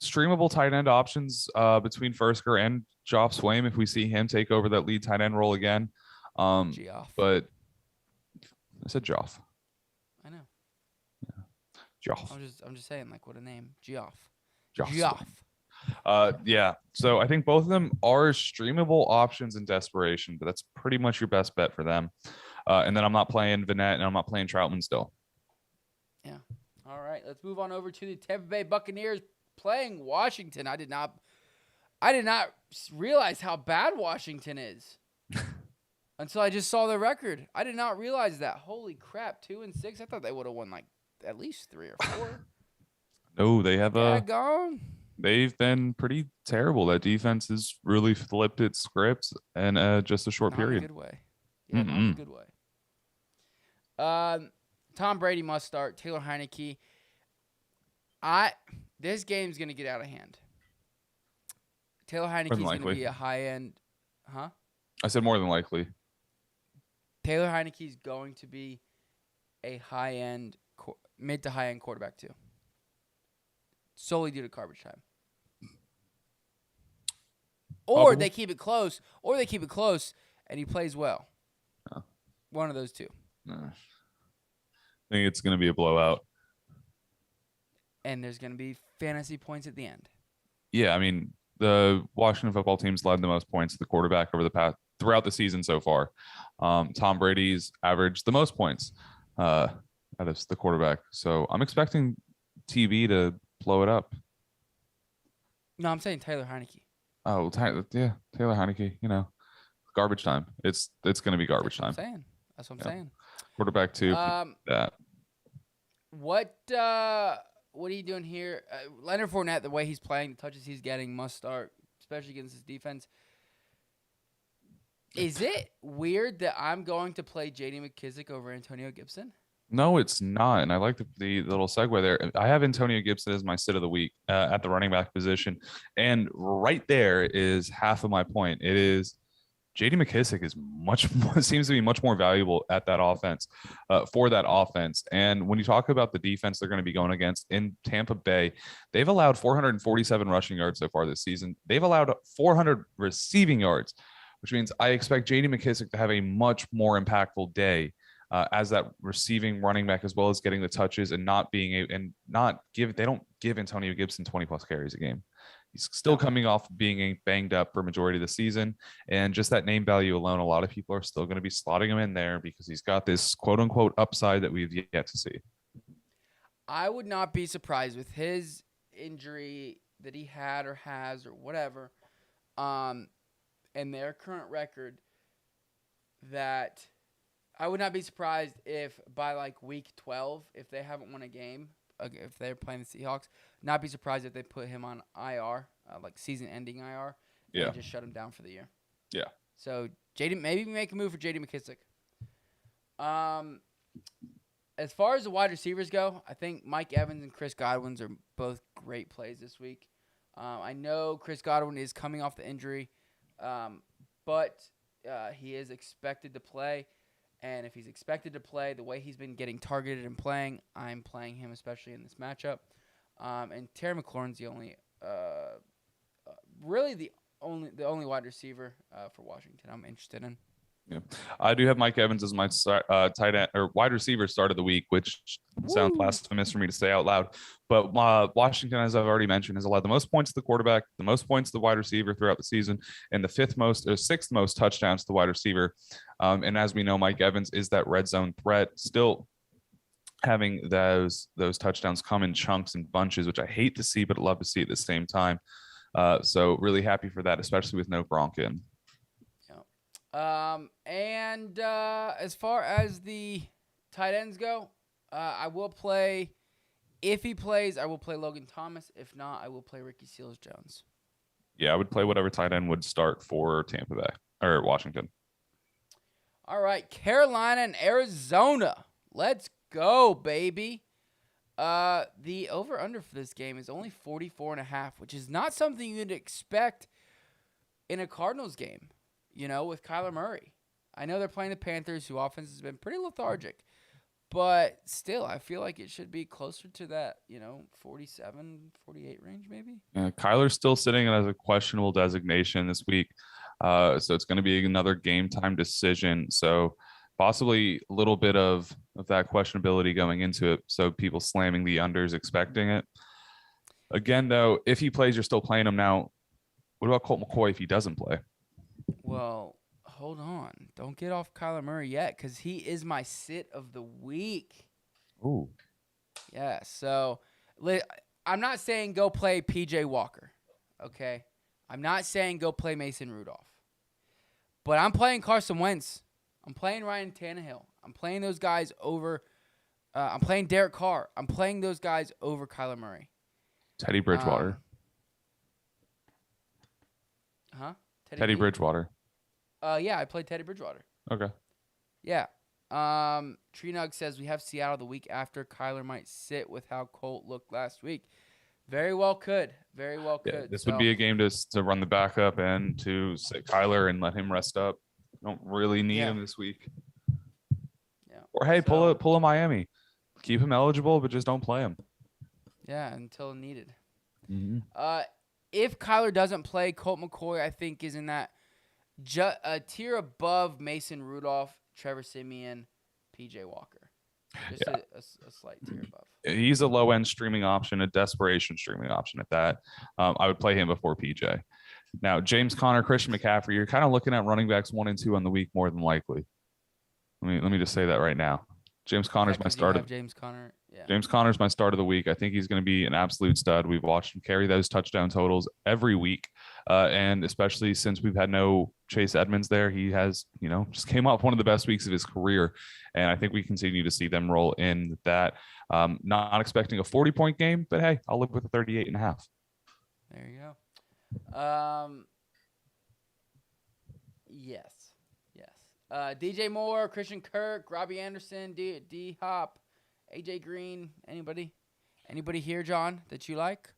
Streamable tight end options between Fersker and Joff Swaim if we see him take over that lead tight end role again. But I said Joff. I know. Yeah. Joff. I'm just saying, like, what a name. Geoff. Yeah. So I think both of them are streamable options in desperation, but that's pretty much your best bet for them. And then I'm not playing Vanette and I'm not playing Troutman still. Yeah. All right. Let's move on over to the Tampa Bay Buccaneers playing Washington. I did not realize how bad Washington is. Until I just saw the record. I did not realize that. Holy crap, 2-6. I thought they would have won like at least 3 or 4. No, they have gone. They've been pretty terrible. That defense has really flipped its script in just a short period. In a good way. Yeah, not in a good way. Tom Brady must start. Taylor Heineke. This game's gonna get out of hand. Taylor Heineke's gonna be a high end. Huh? I said more than likely. Taylor Heineke's going to be a high-end, mid to high-end quarterback too. Solely due to garbage time. Or they keep it close, and he plays well. Oh. One of those two. I think it's going to be a blowout. And there's going to be fantasy points at the end. Yeah, I mean, the Washington football team's led the most points to the quarterback over the past throughout the season so far. Tom Brady's averaged the most points out of the quarterback. So I'm expecting TB to blow it up. No, I'm saying Taylor Heineke. Oh, Taylor Heineke, garbage time. It's going to be garbage time. That's what I'm saying. Quarterback 2, that. What are you doing here? Leonard Fournette, the way he's playing, the touches he's getting, must start, especially against his defense. Is it weird that I'm going to play J.D. McKissic over Antonio Gibson? No, it's not. And I like the little segue there. I have Antonio Gibson as my sit of the week at the running back position. And right there is half of my point. It is J.D. McKissic is seems to be much more valuable at that offense for that offense. And when you talk about the defense they're going to be going against in Tampa Bay, they've allowed 447 rushing yards so far this season. They've allowed 400 receiving yards, which means I expect J.D. McKissic to have a much more impactful day as that receiving running back, as well as getting the touches and they don't give Antonio Gibson 20 plus carries a game. He's still coming off being banged up for majority of the season. And just that name value alone, a lot of people are still going to be slotting him in there because he's got this quote unquote upside that we've yet to see. I would not be surprised with his injury that he had or has or whatever, and their current record, that I would not be surprised if by like week 12, if they haven't won a game, if they're playing the Seahawks, not be surprised if they put him on IR, like season-ending IR, and just shut him down for the year. Yeah. So maybe make a move for J.D. McKissic. As far as the wide receivers go, I think Mike Evans and Chris Godwin are both great plays this week. I know Chris Godwin is coming off the injury, but he is expected to play. And if he's expected to play the way he's been getting targeted and playing, I'm playing him, especially in this matchup. And Terry McLaurin's the only only wide receiver for Washington I'm interested in. Yeah, I do have Mike Evans as my tight end or wide receiver start of the week, which sounds blasphemous for me to say out loud. But Washington, as I've already mentioned, has allowed the most points to the quarterback, the most points to the wide receiver throughout the season, and the sixth most touchdowns to the wide receiver. And as we know, Mike Evans is that red zone threat, still having those touchdowns come in chunks and bunches, which I hate to see, but love to see at the same time. So really happy for that, especially with no Gronk in. And as far as the tight ends go, I will play. If he plays, I will play Logan Thomas. If not, I will play Ricky Seals-Jones. Yeah, I would play whatever tight end would start for Tampa Bay or Washington. All right, Carolina and Arizona. Let's go, baby. The over-under for this game is only 44.5, which is not something you'd expect in a Cardinals game. With Kyler Murray. I know they're playing the Panthers, whose offense has been pretty lethargic. But still, I feel like it should be closer to that, 47, 48 range maybe. Yeah, Kyler's still sitting as a questionable designation this week. So it's going to be another game time decision. So possibly a little bit of that questionability going into it. So people slamming the unders, expecting it. Again, though, if he plays, you're still playing him now. What about Colt McCoy if he doesn't play? Well, hold on. Don't get off Kyler Murray yet, because he is my sit of the week. Ooh. Yeah, so I'm not saying go play P.J. Walker, okay? I'm not saying go play Mason Rudolph. But I'm playing Carson Wentz. I'm playing Ryan Tannehill. I'm playing those guys over I'm playing Derek Carr. I'm playing those guys over Kyler Murray. Teddy Bridgewater. Teddy Bridgewater. Yeah, I played Teddy Bridgewater. Okay. Yeah. Treenug says we have Seattle the week after. Kyler might sit with how Colt looked last week. Very well could. Very well could. Yeah, this would be a game to run the backup and to sit Kyler and let him rest up. Don't really need him this week. Yeah. Or hey, pull a Miami. Keep him eligible, but just don't play him. Yeah, until needed. Mm-hmm. If Kyler doesn't play, Colt McCoy, I think, is in that a tier above Mason Rudolph, Trevor Simeon, P.J. Walker. Just a slight tier above. He's a low-end streaming option, a desperation streaming option at that. I would play him before PJ. Now, James Conner, Christian McCaffrey, you're kind of looking at running backs 1 and 2 on the week more than likely. Let me just say that right now. James Conner's my start of James Conner. Yeah. James Conner's my start of the week. I think he's going to be an absolute stud. We've watched him carry those touchdown totals every week. And especially since we've had no Chase Edmonds there, he has, just came off one of the best weeks of his career. And I think we continue to see them roll in with that. Not expecting a 40-point game, but hey, I'll live with a 38.5. There you go. Yes. DJ Moore, Christian Kirk, Robbie Anderson, D Hop, AJ Green. Anybody here, John, that you like?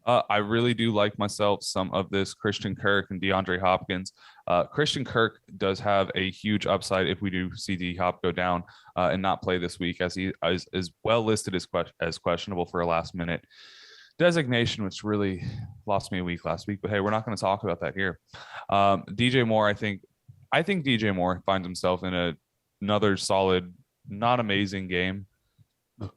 I really do like myself some of this Christian Kirk and DeAndre Hopkins. Christian Kirk does have a huge upside if we do see D Hop go down and not play this week, as he is well listed as questionable for a last minute designation, which really lost me a week last week. But hey, we're not going to talk about that here. DJ Moore, I think DJ Moore finds himself in another solid, not amazing game. I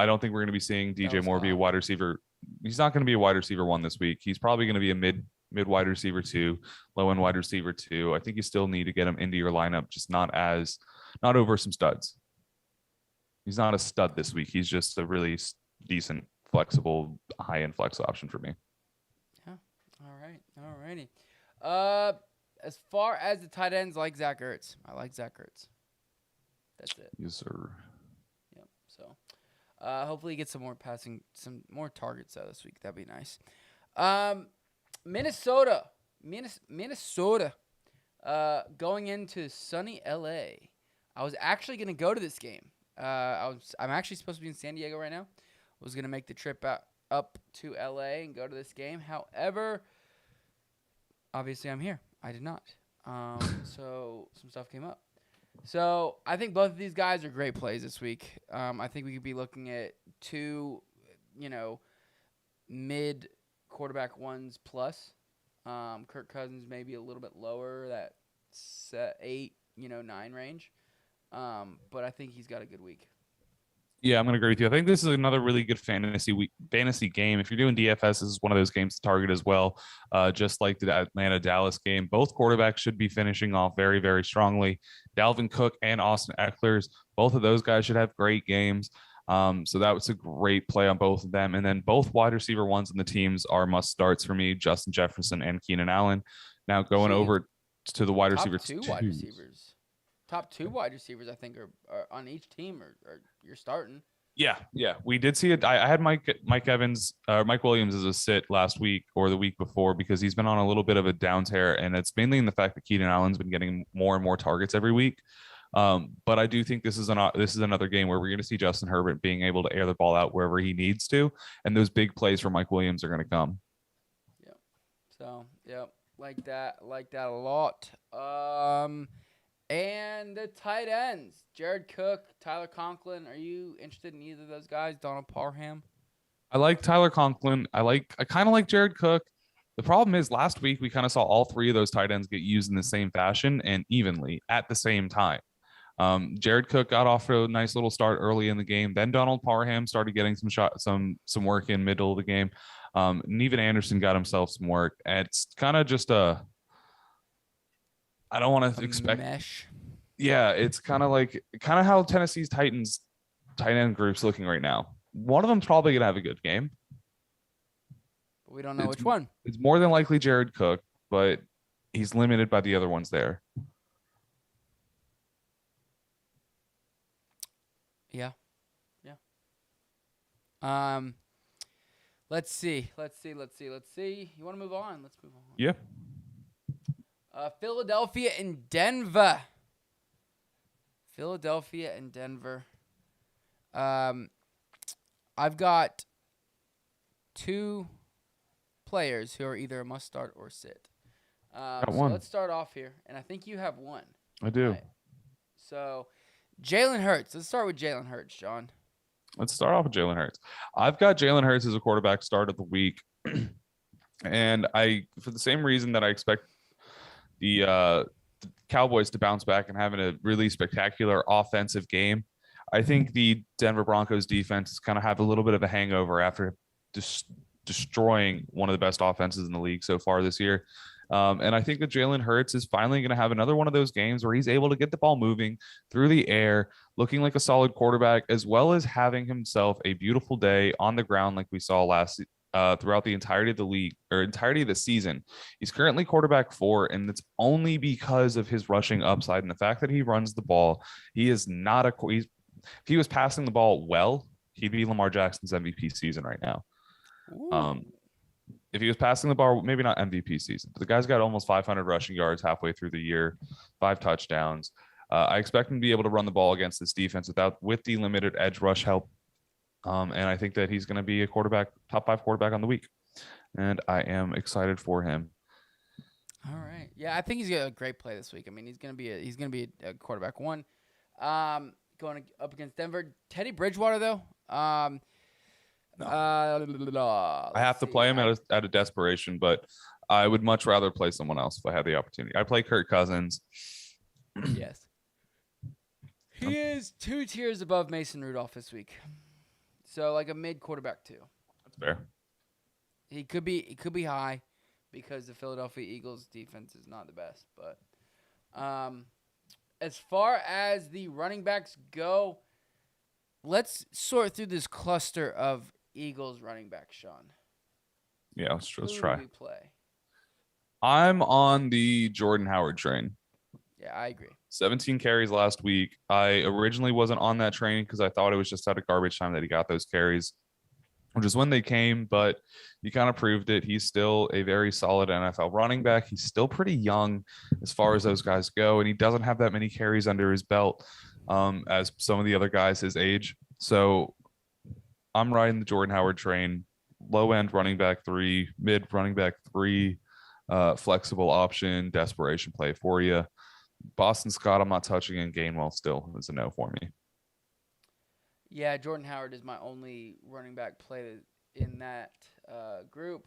don't think we're going to be seeing DJ Moore be a wide receiver. He's not going to be a wide receiver 1 this week. He's probably going to be a mid wide receiver 2, low end wide receiver 2. I think you still need to get him into your lineup, just not over some studs. He's not a stud this week. He's just a really decent, flexible, high end flex option for me. Yeah. All righty. As far as the tight ends, like Zach Ertz. I like Zach Ertz. That's it. Yes, sir. Yep. So, hopefully he gets some more targets out this week. That'd be nice. Minnesota. Going into sunny LA. I was actually going to go to this game. I'm actually supposed to be in San Diego right now. Was going to make the trip up to LA and go to this game. However, obviously I'm here. I did not. So some stuff came up. So I think both of these guys are great plays this week. I think we could be looking at 2, mid quarterback 1s plus. Kirk Cousins maybe a little bit lower, that 8, 9 range. But I think he's got a good week. Yeah, I'm going to agree with you. I think this is another really good fantasy game. If you're doing DFS, this is one of those games to target as well. Just like the Atlanta-Dallas game, both quarterbacks should be finishing off very, very strongly. Dalvin Cook and Austin Eckler, both of those guys should have great games. So that was a great play on both of them. And then both wide receiver 1s in the teams are must starts for me, Justin Jefferson and Keenan Allen. Now going over to the wide receiver wide receivers. Top 2 wide receivers, I think, are on each team, or you're starting. Yeah. We did see it. I had Mike Williams as a sit last week or the week before because he's been on a little bit of a down tear, and it's mainly in the fact that Keenan Allen's been getting more and more targets every week. But I do think this is another game where we're going to see Justin Herbert being able to air the ball out wherever he needs to, and those big plays for Mike Williams are going to come. Yeah. So, like that a lot. And the tight ends, Jared Cook, Tyler Conklin. Are you interested in either of those guys? Donald Parham? I like Tyler Conklin. I kind of like Jared Cook. The problem is last week we kind of saw all 3 of those tight ends get used in the same fashion and evenly at the same time. Jared Cook got off to a nice little start early in the game. Then Donald Parham started getting some work in middle of the game. And even Anderson got himself some work. And it's kind of just I don't want to expect mesh. Yeah, it's kind of how Tennessee's Titans tight end group's looking right now. One of them's probably gonna have a good game. But we don't know which one. It's more than likely Jared Cook, but he's limited by the other ones there. Yeah. Let's see. You want to move on? Let's move on. Yeah. Philadelphia and Denver. I've got 2 players who are either a must start or sit. So let's start off here, and I think you have one. I do. Right. So Jalen Hurts. Let's start with Jalen Hurts, John. Let's start off with Jalen Hurts. I've got Jalen Hurts as a quarterback start of the week, and for the same reason that I expect the Cowboys to bounce back and having a really spectacular offensive game. I think the Denver Broncos defense is kind of have a little bit of a hangover after just destroying one of the best offenses in the league so far this year. And I think that Jalen Hurts is finally going to have another one of those games where he's able to get the ball moving through the air, looking like a solid quarterback, as well as having himself a beautiful day on the ground like we saw throughout the entirety of the league or entirety of the season. He's currently quarterback 4, and it's only because of his rushing upside and the fact that he runs the ball. He is not if he was passing the ball well, he'd be Lamar Jackson's MVP season right now. If he was passing the ball, maybe not MVP season, but the guy's got almost 500 rushing yards halfway through the year, 5 touchdowns. I expect him to be able to run the ball against this defense with the limited edge rush help. And I think that he's going to be a top 5 quarterback on the week. And I am excited for him. All right. Yeah, I think he's got a great play this week. I mean, he's going to be a quarterback 1. Going up against Denver. Teddy Bridgewater, though. No. I have to play him out of desperation, but I would much rather play someone else if I had the opportunity. I play Kirk Cousins. Yes. He is 2 tiers above Mason Rudolph this week. So like a mid quarterback 2. That's fair. He could be high because the Philadelphia Eagles defense is not the best, but as far as the running backs go, let's sort through this cluster of Eagles running backs, Sean. Yeah, let's try. Who do we play? I'm on the Jordan Howard train. Yeah, I agree. 17 carries last week. I originally wasn't on that train because I thought it was just out of garbage time that he got those carries, which is when they came, but he kind of proved it. He's still a very solid NFL running back. He's still pretty young as far as those guys go, and he doesn't have that many carries under his belt as some of the other guys his age. So I'm riding the Jordan Howard train. Low end running back 3, mid running back 3, flexible option, desperation play for you. Boston Scott, I'm not touching, and Gainwell still is a no for me. Yeah, Jordan Howard is my only running back play in that group.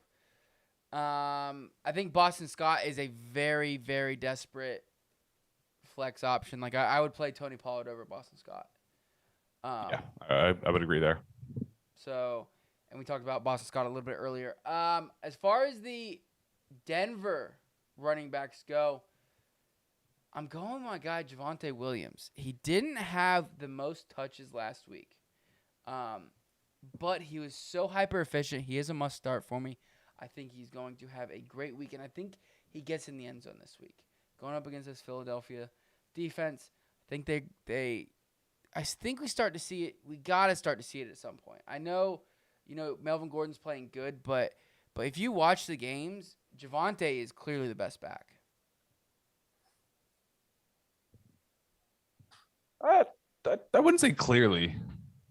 I think Boston Scott is a very, very desperate flex option. Like I would play Tony Pollard over Boston Scott. Yeah, I would agree there. So, and we talked about Boston Scott a little bit earlier. As far as the Denver running backs go, I'm going with my guy Javonte Williams. He didn't have the most touches last week, but he was so hyper efficient. He is a must start for me. I think he's going to have a great week, and I think he gets in the end zone this week. Going up against this Philadelphia defense, I think I think we start to see it. We gotta start to see it at some point. I know, Melvin Gordon's playing good, but if you watch the games, Javonte is clearly the best back. I wouldn't say clearly.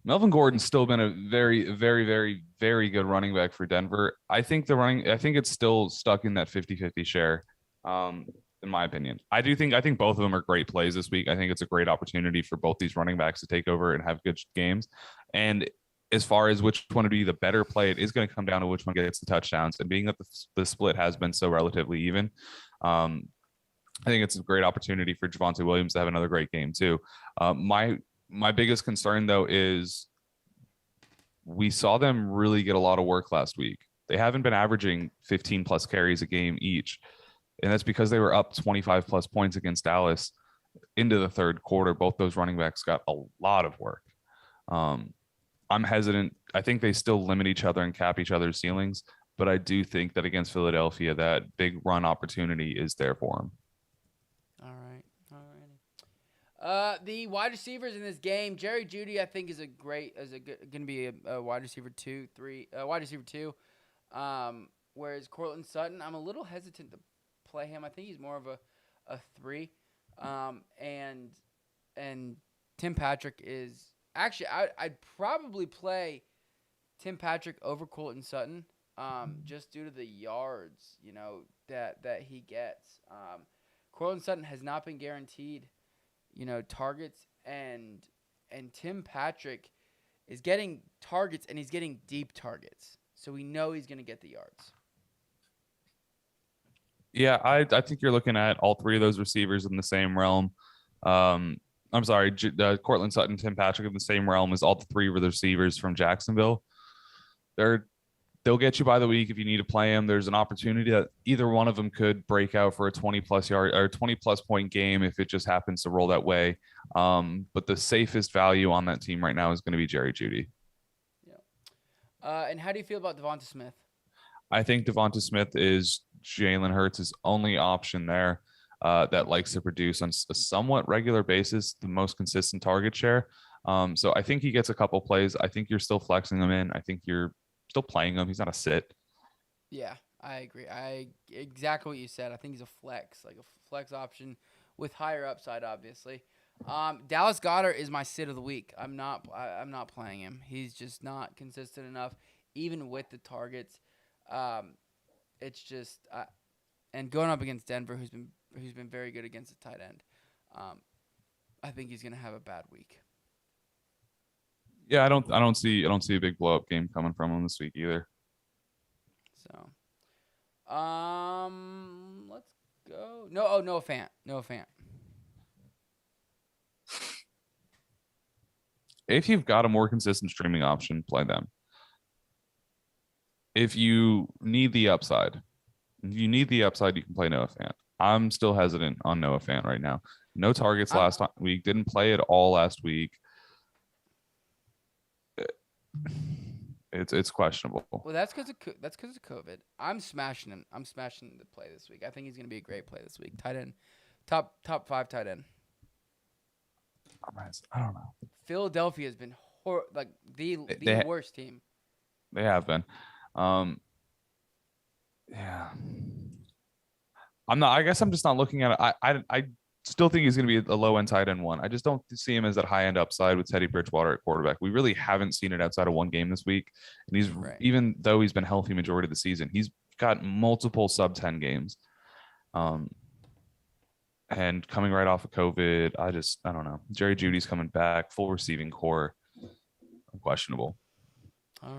Melvin Gordon's still been a very, very, very, very good running back for Denver. I think it's still stuck in that 50-50 share, in my opinion. I think both of them are great plays this week. I think it's a great opportunity for both these running backs to take over and have good games. And as far as which one would be the better play, it is going to come down to which one gets the touchdowns. And being that the split has been so relatively even, I think it's a great opportunity for Javonte Williams to have another great game too. My biggest concern though is we saw them really get a lot of work last week. They haven't been averaging 15 plus carries a game each. And that's because they were up 25 plus points against Dallas into the third quarter. Both those running backs got a lot of work. I'm hesitant. I think they still limit each other and cap each other's ceilings, but I do think that against Philadelphia, that big run opportunity is there for them. All right. The wide receivers in this game, Jerry Jeudy, I think is going to be a wide receiver 2. Whereas Courtland Sutton, I'm a little hesitant to play him. I think he's more of a 3. And Tim Patrick is actually I'd probably play Tim Patrick over Courtland Sutton, just due to the yards, that he gets. Courtland Sutton has not been guaranteed, targets, and Tim Patrick is getting targets, and he's getting deep targets. So we know he's going to get the yards. Yeah, I think you're looking at all three of those receivers in the same realm. I'm sorry, Cortland Sutton, Tim Patrick in the same realm as all the three of the receivers from Jacksonville. They're they'll get you by the week if you need to play them. There's an opportunity that either one of them could break out for a 20 plus yard or 20 plus point game if it just happens to roll that way. But the safest value on that team right now is going to be Jerry Jeudy. Yeah. And how do you feel about Devonta Smith? I think Devonta Smith is Jalen Hurts' only option there that likes to produce on a somewhat regular basis, the most consistent target share. So I think he gets a couple plays. I think you're still flexing him in. I think you're still playing him. He's not a sit. Yeah, I agree. Exactly what you said. I think he's a flex, like a flex option with higher upside, obviously. Dallas Goddard is my sit of the week. I'm not playing him. He's just not consistent enough, even with the targets. It's just and going up against Denver, who's been very good against the tight end. I think he's gonna have a bad week. Yeah, I don't see a big blow up game coming from him this week either. So, let's go. Noah Fant. If you've got a more consistent streaming option, play them. If you need the upside, you can play Noah Fant. I'm still hesitant on Noah Fant right now. No targets last week. Didn't play at all last week. It's questionable. Well, that's because of COVID. I'm smashing him. I'm smashing the play this week. I think he's going to be a great play this week. Tight end, top 5 tight end. I don't know. Philadelphia has been the worst team. They have been. Yeah. I guess I'm just not looking at it. I still think he's going to be a low-end tight end one. I just don't see him as that high-end upside with Teddy Bridgewater at quarterback. We really haven't seen it outside of one game this week. And he's even though he's been healthy majority of the season, he's got multiple sub-10 games. And coming right off of COVID, I don't know. Jerry Jeudy's coming back, full receiving core. Unquestionable. All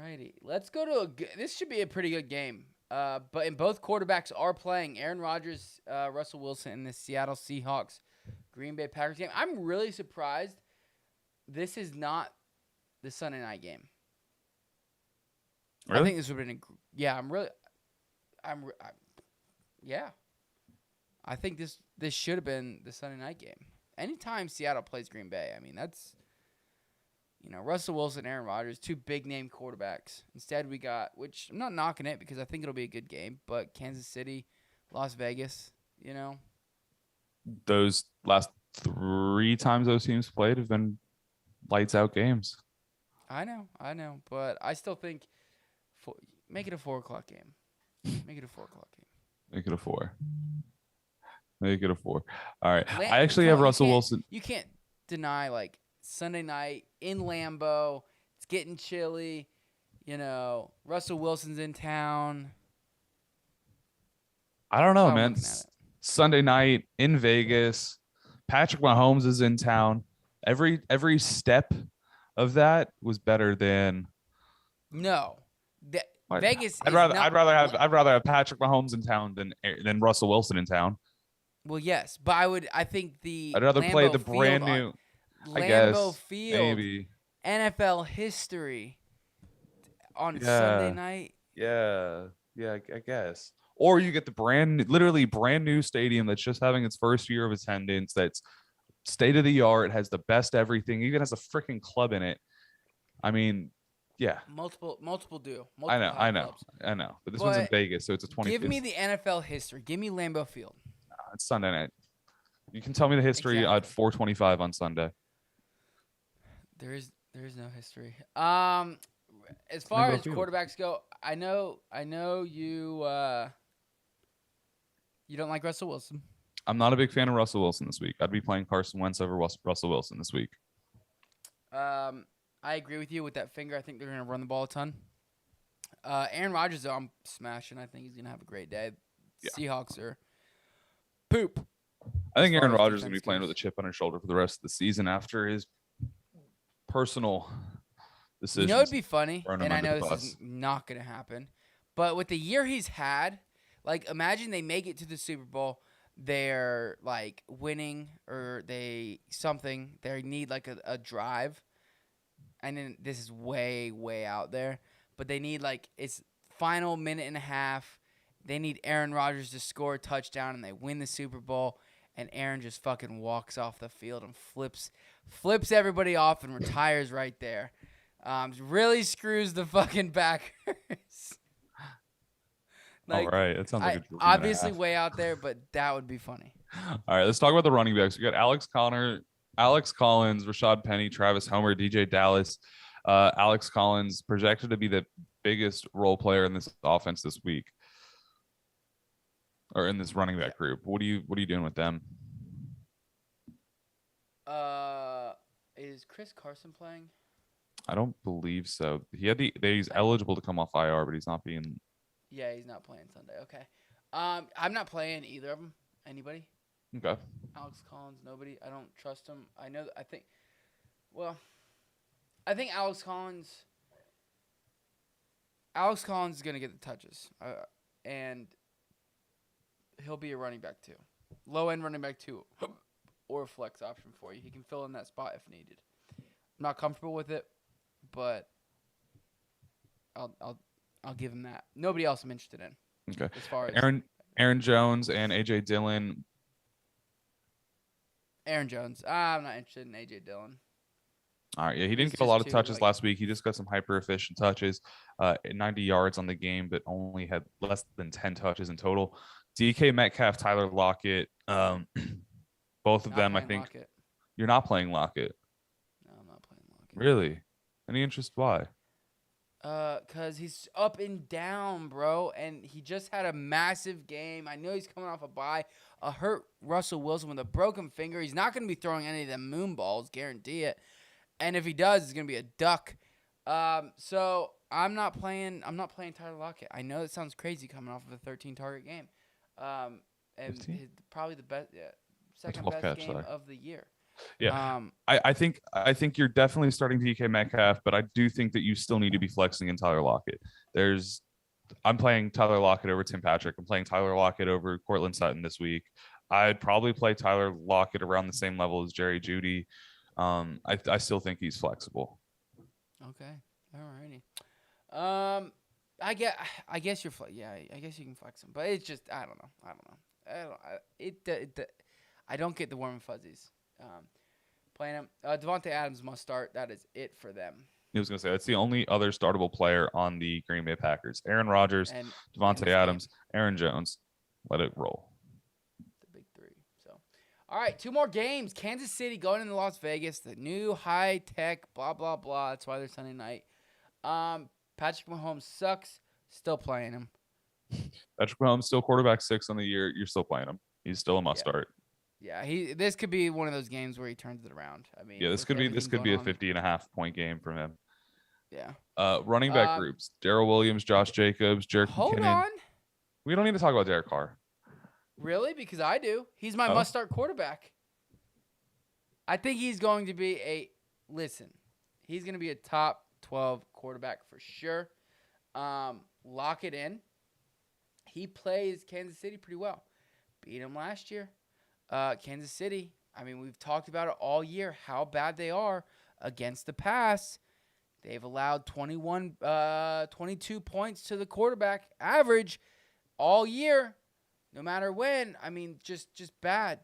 righty. Let's go to this should be a pretty good game. But in both quarterbacks are playing Aaron Rodgers, Russell Wilson in the Seattle Seahawks, Green Bay Packers game. I'm really surprised this is not the Sunday night game. Really? I think this would have been yeah. I think this should have been the Sunday night game. Anytime Seattle plays Green Bay, I mean, that's, Russell Wilson, Aaron Rodgers, 2 big-name quarterbacks. Instead, we got, which I'm not knocking it because I think it'll be a good game, but Kansas City, Las Vegas, Those last 3 times those teams played have been lights-out games. I know, but I still think make it a 4 o'clock game. Make it a 4 o'clock game. Make it a 4. Make it a 4. All right. I actually have Russell Wilson. You can't deny, Sunday night in Lambeau. It's getting chilly. Russell Wilson's in town. I don't know, man. Sunday night in Vegas. Patrick Mahomes is in town. Every step of that was better than. No. Vegas. I'd rather have Patrick Mahomes in town than Russell Wilson in town. Well, yes, but I think I'd rather play the brand new Lambeau Field, maybe NFL history on Sunday night. Yeah, I guess. Or you get the literally brand new stadium that's just having its first year of attendance. That's state of the art, has the best everything, even has a freaking club in it. I mean, yeah. Multiple do. I know. But this one's in Vegas, so it's a 20. Give me the NFL history. Give me Lambeau Field. It's Sunday night. You can tell me the history at 4:25 on Sunday. There is no history. As far as quarterbacks go, I know you you don't like Russell Wilson. I'm not a big fan of Russell Wilson this week. I'd be playing Carson Wentz over Russell Wilson this week. I agree with you with that finger. I think they're going to run the ball a ton. Aaron Rodgers, though, I'm smashing. I think he's going to have a great day. Yeah. Seahawks are poop. I think Aaron Rodgers is going to be playing with a chip on his shoulder for the rest of the season after his personal decisions. It'd be funny, and I know this is not going to happen, but with the year he's had, Like, imagine they make it to the Super Bowl. They're, like, winning or they need, like, a drive. And then this is way, way out there. But they need, like, it's final minute and a half. They need Aaron Rodgers to score a touchdown, and they win the Super Bowl. And Aaron just fucking walks off the field and flips everybody off and retires right there. Really screws the fucking Packers. All right. That sounds like a dream obviously and a half. way out there, but that would be funny. All right. Let's talk about the running backs. We got Alex Collins, Rashad Penny, Travis Homer, DJ Dallas. Alex Collins projected to be the biggest role player in this offense this week, or in this running back group. What are you doing with them? Is Chris Carson playing? I don't believe so. He's eligible to come off IR, but he's not being. Yeah, he's not playing Sunday. Okay. I'm not playing either of them. Anybody? Okay. Alex Collins, nobody. I don't trust him. I think Alex Collins is going to get the touches. And he'll be a running back too. Low-end running back too. Or a flex option for you. He can fill in that spot if needed. I'm not comfortable with it, but I'll give him that. Nobody else I'm interested in. Okay. As far as Aaron Jones and AJ Dillon. Aaron Jones. I'm not interested in AJ Dillon. All right. Yeah, he didn't get a lot of touches last week. He just got some hyper efficient touches, 90 yards on the game, but only had less than 10 touches in total. DK Metcalf, Tyler Lockett, both of them, I think. Lockett. You're not playing Lockett. No, I'm not playing Lockett. Really? Any interest? Why? Cause he's up and down, bro, and he just had a massive game. I know he's coming off a bye. A hurt Russell Wilson with a broken finger. He's not gonna be throwing any of them moon balls, guarantee it. And if he does, it's gonna be a duck. So I'm not playing Tyler Lockett. I know it sounds crazy coming off of a 13 target game. And probably the best, second best game of the year. Yeah, I think you're definitely starting DK Metcalf, but I do think that you still need to be flexing in Tyler Lockett. I'm playing Tyler Lockett over Tim Patrick. I'm playing Tyler Lockett over Cortland Sutton this week. I'd probably play Tyler Lockett around the same level as Jerry Jeudy. I still think he's flexible. Okay, alrighty. I guess you're I guess you can flex him, but it's just I don't know. I don't get the warm and fuzzies. Playing him. Devonta Adams must start. That is it for them. I was going to say, that's the only other startable player on the Green Bay Packers. Aaron Rodgers, Devonta Adams, Aaron Jones. Let it roll. The big three. So, all right, 2 more games. Kansas City going into Las Vegas. The new high-tech blah, blah, blah. That's why they're Sunday night. Patrick Mahomes sucks. Still playing him. Patrick Mahomes still quarterback 6 on the year. You're still playing him. He's still a must-start. Yeah, this could be one of those games where he turns it around. I mean, yeah, this could be a 50.5 point game from him. Yeah. Running back groups: Darrell Williams, Josh Jacobs, Jerick McKinnon. Hold on. We don't need to talk about Derek Carr. Really? Because I do. He's my must-start quarterback. I think he's going to be he's going to be a top 12 quarterback for sure. Lock it in. He plays Kansas City pretty well. Beat him last year. Kansas City, I mean, we've talked about it all year, how bad they are against the pass. They've allowed 22 points to the quarterback average all year, no matter when. I mean, just bad.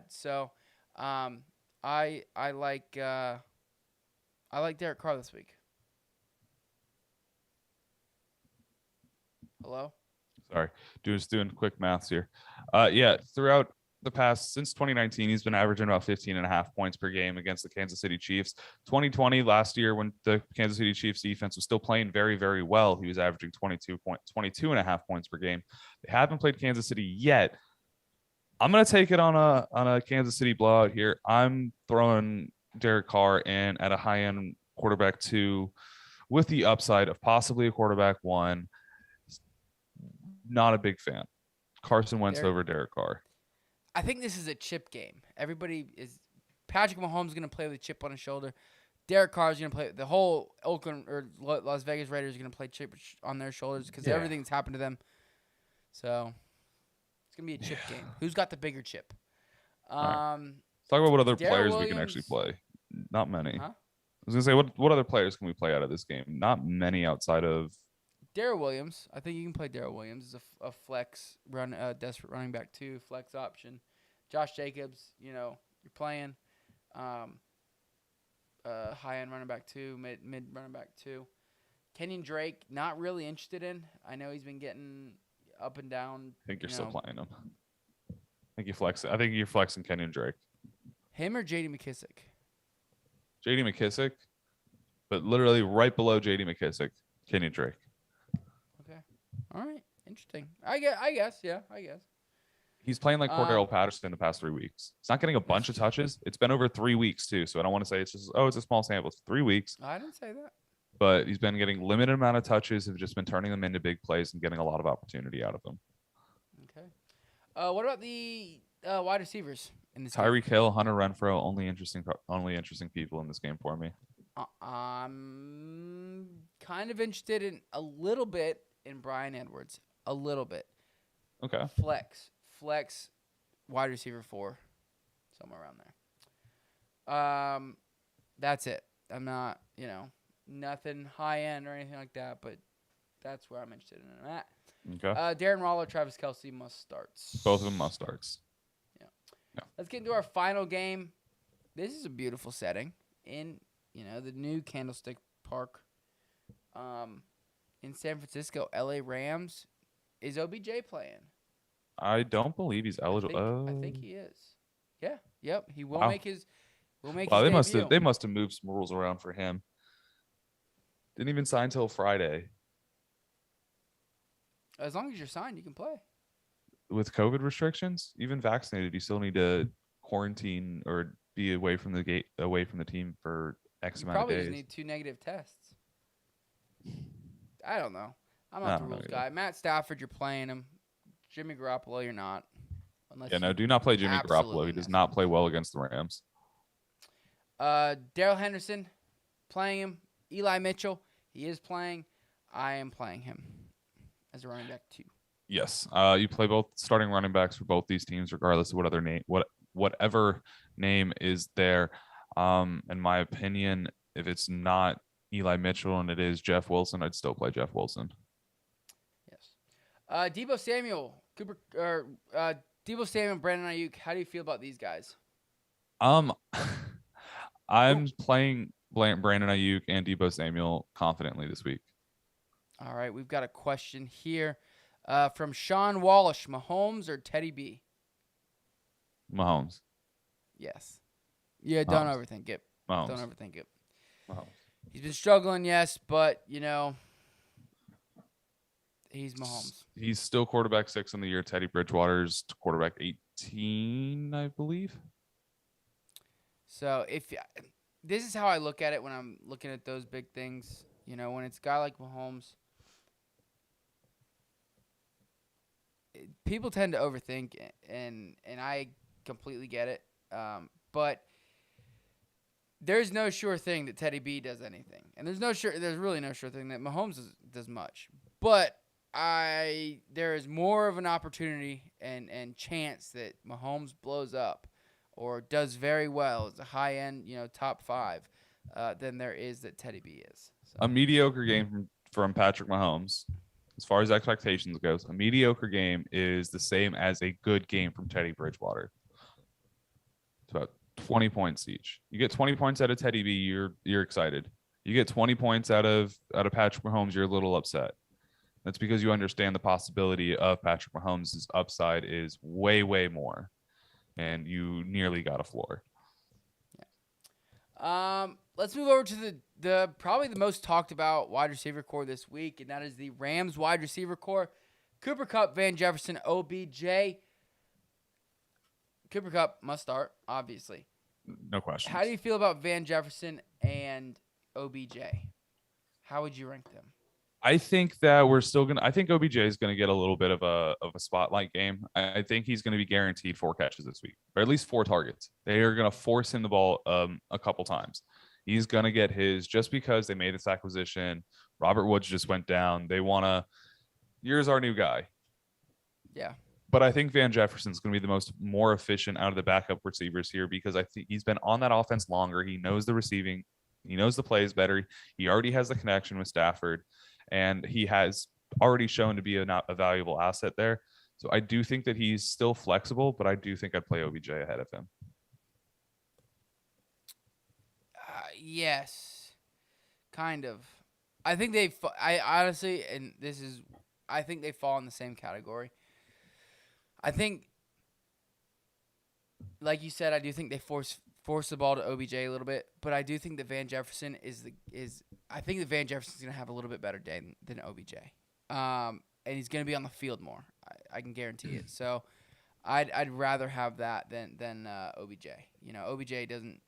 So, I like Derek Carr this week. Hello? Sorry, just doing quick maths here. Throughout the past, since 2019, he's been averaging about 15.5 points per game against the Kansas City Chiefs. 2020, last year, when the Kansas City Chiefs defense was still playing very, very well, he was averaging 22.5 points per game. They haven't played Kansas City yet. I'm going to take it on a Kansas City blowout here. I'm throwing Derek Carr in at a high-end quarterback 2 with the upside of possibly a quarterback 1. Not a big fan. Carson Wentz over Derek Carr. I think this is a chip game. Patrick Mahomes is going to play with a chip on his shoulder. Derek Carr is going to play. The whole Oakland or Las Vegas Raiders are going to play chip on their shoulders because everything's happened to them. So it's gonna be a chip game. Who's got the bigger chip? Right. Let's talk about what other Darrell players we can actually Williams. play. Not many. Huh? I was gonna say what other players can we play out of this game? Not many outside of Darrell Williams. I think you can play Darrell Williams as a flex desperate running back 2, flex option. Josh Jacobs, you're playing high end running back 2, mid running back 2. Kenyon Drake, not really interested in. I know he's been getting up and down. I think you're still playing him. I think you're flexing Kenyon Drake. Him or J.D. McKissick? J.D. McKissick, but literally right below J.D. McKissick, Kenyon Drake. Okay. All right. Interesting. I guess. Yeah, I guess. He's playing like Cordell Patterson the past 3 weeks. He's not getting a bunch of touches. It's been over 3 weeks too, so I don't want to say it's just it's a small sample. It's 3 weeks. I didn't say that. But he's been getting limited amount of touches. Have just been turning them into big plays and getting a lot of opportunity out of them. Okay. What about the wide receivers in this Tyreek Hill, Hunter Renfrow, only interesting people in this game for me. I'm kind of interested in a little bit in Bryan Edwards. A little bit. Okay. Flex wide receiver 4. Somewhere around there. That's it. I'm not, nothing high end or anything like that, but that's where I'm interested in that. Okay. Darren Waller, Travis Kelce must starts. Both of them must starts. Yeah. Let's get into our final game. This is a beautiful setting in, the new Candlestick Park in San Francisco. LA Rams. Is OBJ playing? I don't believe he's eligible. I think he is. Yeah. Yep. He will make his. They must have moved some rules around for him. Didn't even sign till Friday. As long as you're signed, you can play. With COVID restrictions, even vaccinated, you still need to quarantine or be away from the team for X amount of days. Probably just need 2 negative tests. I don't know. I'm not the rules guy. Matt Stafford, you're playing him. Jimmy Garoppolo, you're not. Do not play Jimmy Garoppolo. He does not play well against the Rams. Darrell Henderson, playing him. Eli Mitchell, he is playing. I am playing him as a running back 2. Yes. You play both starting running backs for both these teams, regardless of whatever name is there. In my opinion, if it's not Eli Mitchell and it is Jeff Wilson, I'd still play Jeff Wilson. Yes. Deebo Samuel, Deebo Samuel, Brandon Ayuk. How do you feel about these guys? I'm playing Brandon Ayuk and Deebo Samuel confidently this week. All right, we've got a question here from Sean Walsh. Mahomes or Teddy B? Mahomes. Yes. Yeah, Mahomes. Don't overthink it. Mahomes. Don't overthink it. Mahomes. He's been struggling, yes, but, he's Mahomes. He's still quarterback 6 in the year. Teddy Bridgewater's quarterback 18, I believe. So this is how I look at it when I'm looking at those big things. When it's a guy like Mahomes, people tend to overthink, and I completely get it. But there's no sure thing that Teddy B does anything, and there's really no sure thing that Mahomes does much. But there is more of an opportunity and chance that Mahomes blows up or does very well as a high end, top 5, than there is that Teddy B is. So. A mediocre game from Patrick Mahomes, as far as expectations goes, a mediocre game is the same as a good game from Teddy Bridgewater. It's about 20 points each. You get 20 points out of Teddy B, you're excited. You get 20 points out of Patrick Mahomes, you're a little upset. That's because you understand the possibility of Patrick Mahomes' upside is way, way more. And you nearly got a floor. Yeah. Let's move over to the probably the most talked about wide receiver core this week, and that is the Rams wide receiver core. Cooper Kupp, Van Jefferson, OBJ. Cooper Kupp must start, obviously. No question. How do you feel about Van Jefferson and OBJ? How would you rank them? I think that I think OBJ is gonna get a little bit of a spotlight game. I think he's gonna be guaranteed 4 catches this week, or at least 4 targets. They are gonna force him the ball a couple times. He's gonna get his just because they made this acquisition. Robert Woods just went down. They wanna. Here's our new guy. Yeah. But I think Van Jefferson's going to be the more efficient out of the backup receivers here because I think he's been on that offense longer. He knows the receiving. He knows the plays better. He already has the connection with Stafford, and he has already shown to be a valuable asset there. So I do think that he's still flexible, but I do think I'd play OBJ ahead of him. Yes, kind of. I think I honestly, and I think they fall in the same category. I think, like you said, I do think they force the ball to OBJ a little bit, but I do think that Van Jefferson I think that Van Jefferson's gonna have a little bit better day than OBJ, and he's gonna be on the field more. I can guarantee it. So, I'd rather have that than OBJ. OBJ doesn't.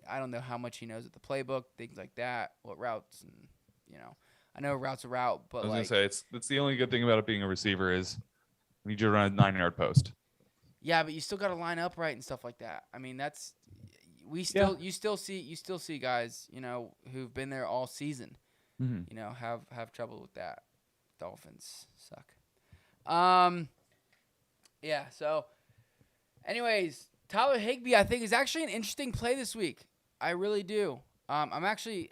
I don't know how much he knows of the playbook, things like that, what routes, and I know a route's a route, but I was gonna say it's the only good thing about it being a receiver is you need to run a 9-yard post. Yeah, but you still got to line up right and stuff like that. I mean, you still see guys, who've been there all season, have trouble with that. Dolphins suck. Yeah. So, anyways, Tyler Higby, I think, is actually an interesting play this week. I really do. I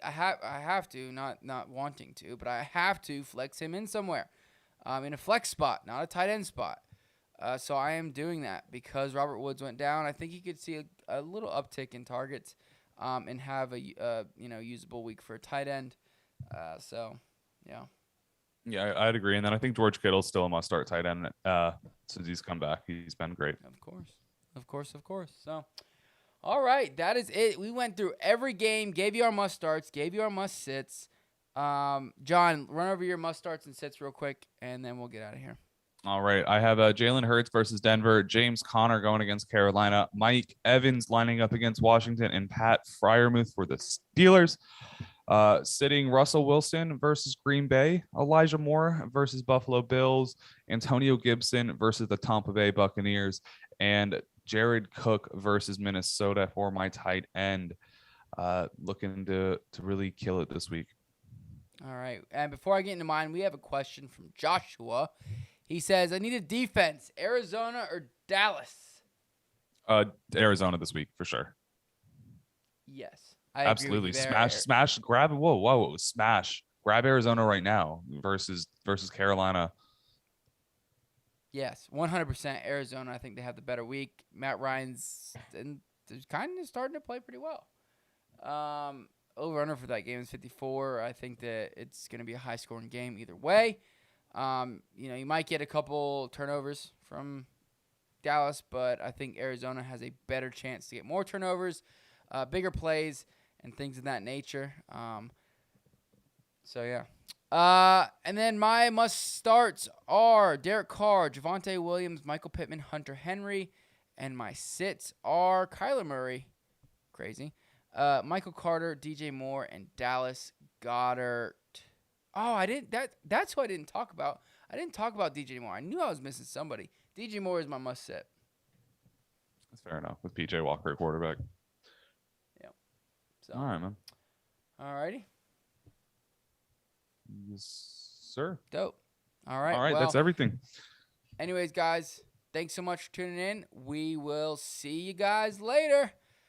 have to, not wanting to, but I have to flex him in somewhere, in a flex spot, not a tight end spot. So I am doing that because Robert Woods went down. I think he could see a little uptick in targets, and have a usable week for a tight end. So, yeah. Yeah, I'd agree. And then I think George Kittle's still a must-start tight end since he's come back. He's been great. Of course. So, all right, that is it. We went through every game, gave you our must-starts, gave you our must-sits. John, run over your must-starts and sits real quick, and then we'll get out of here. All right. I have Jalen Hurts versus Denver, James Conner going against Carolina, Mike Evans lining up against Washington, and Pat Freiermuth for the Steelers. Sitting Russell Wilson versus Green Bay, Elijah Moore versus Buffalo Bills, Antonio Gibson versus the Tampa Bay Buccaneers, and Jared Cook versus Minnesota for my tight end. Looking to really kill it this week. All right. And before I get into mine, we have a question from Joshua. He says, I need a defense, Arizona or Dallas? Arizona this week for sure. Yes. Absolutely. Smash, grab. Whoa. Smash. Grab Arizona right now versus Carolina. Yes, 100% Arizona. I think they have the better week. Matt Ryan's kind of starting to play pretty well. Over-under for that game is 54. I think that it's going to be a high-scoring game either way. You might get a couple turnovers from Dallas, but I think Arizona has a better chance to get more turnovers, bigger plays, and things of that nature. So, yeah. And then my must-starts are Derek Carr, Javonte Williams, Michael Pittman, Hunter Henry. And my sits are Kyler Murray. Crazy. Michael Carter, DJ Moore, and Dallas Goddard. Oh, that's who I didn't talk about. I didn't talk about DJ Moore. I knew I was missing somebody. DJ Moore is my must-sit. That's fair enough with PJ Walker at quarterback. Yeah. So, all right, man. All righty. Yes, sir. Dope. All right. All right, that's everything. Anyways, guys, thanks so much for tuning in. We will see you guys later.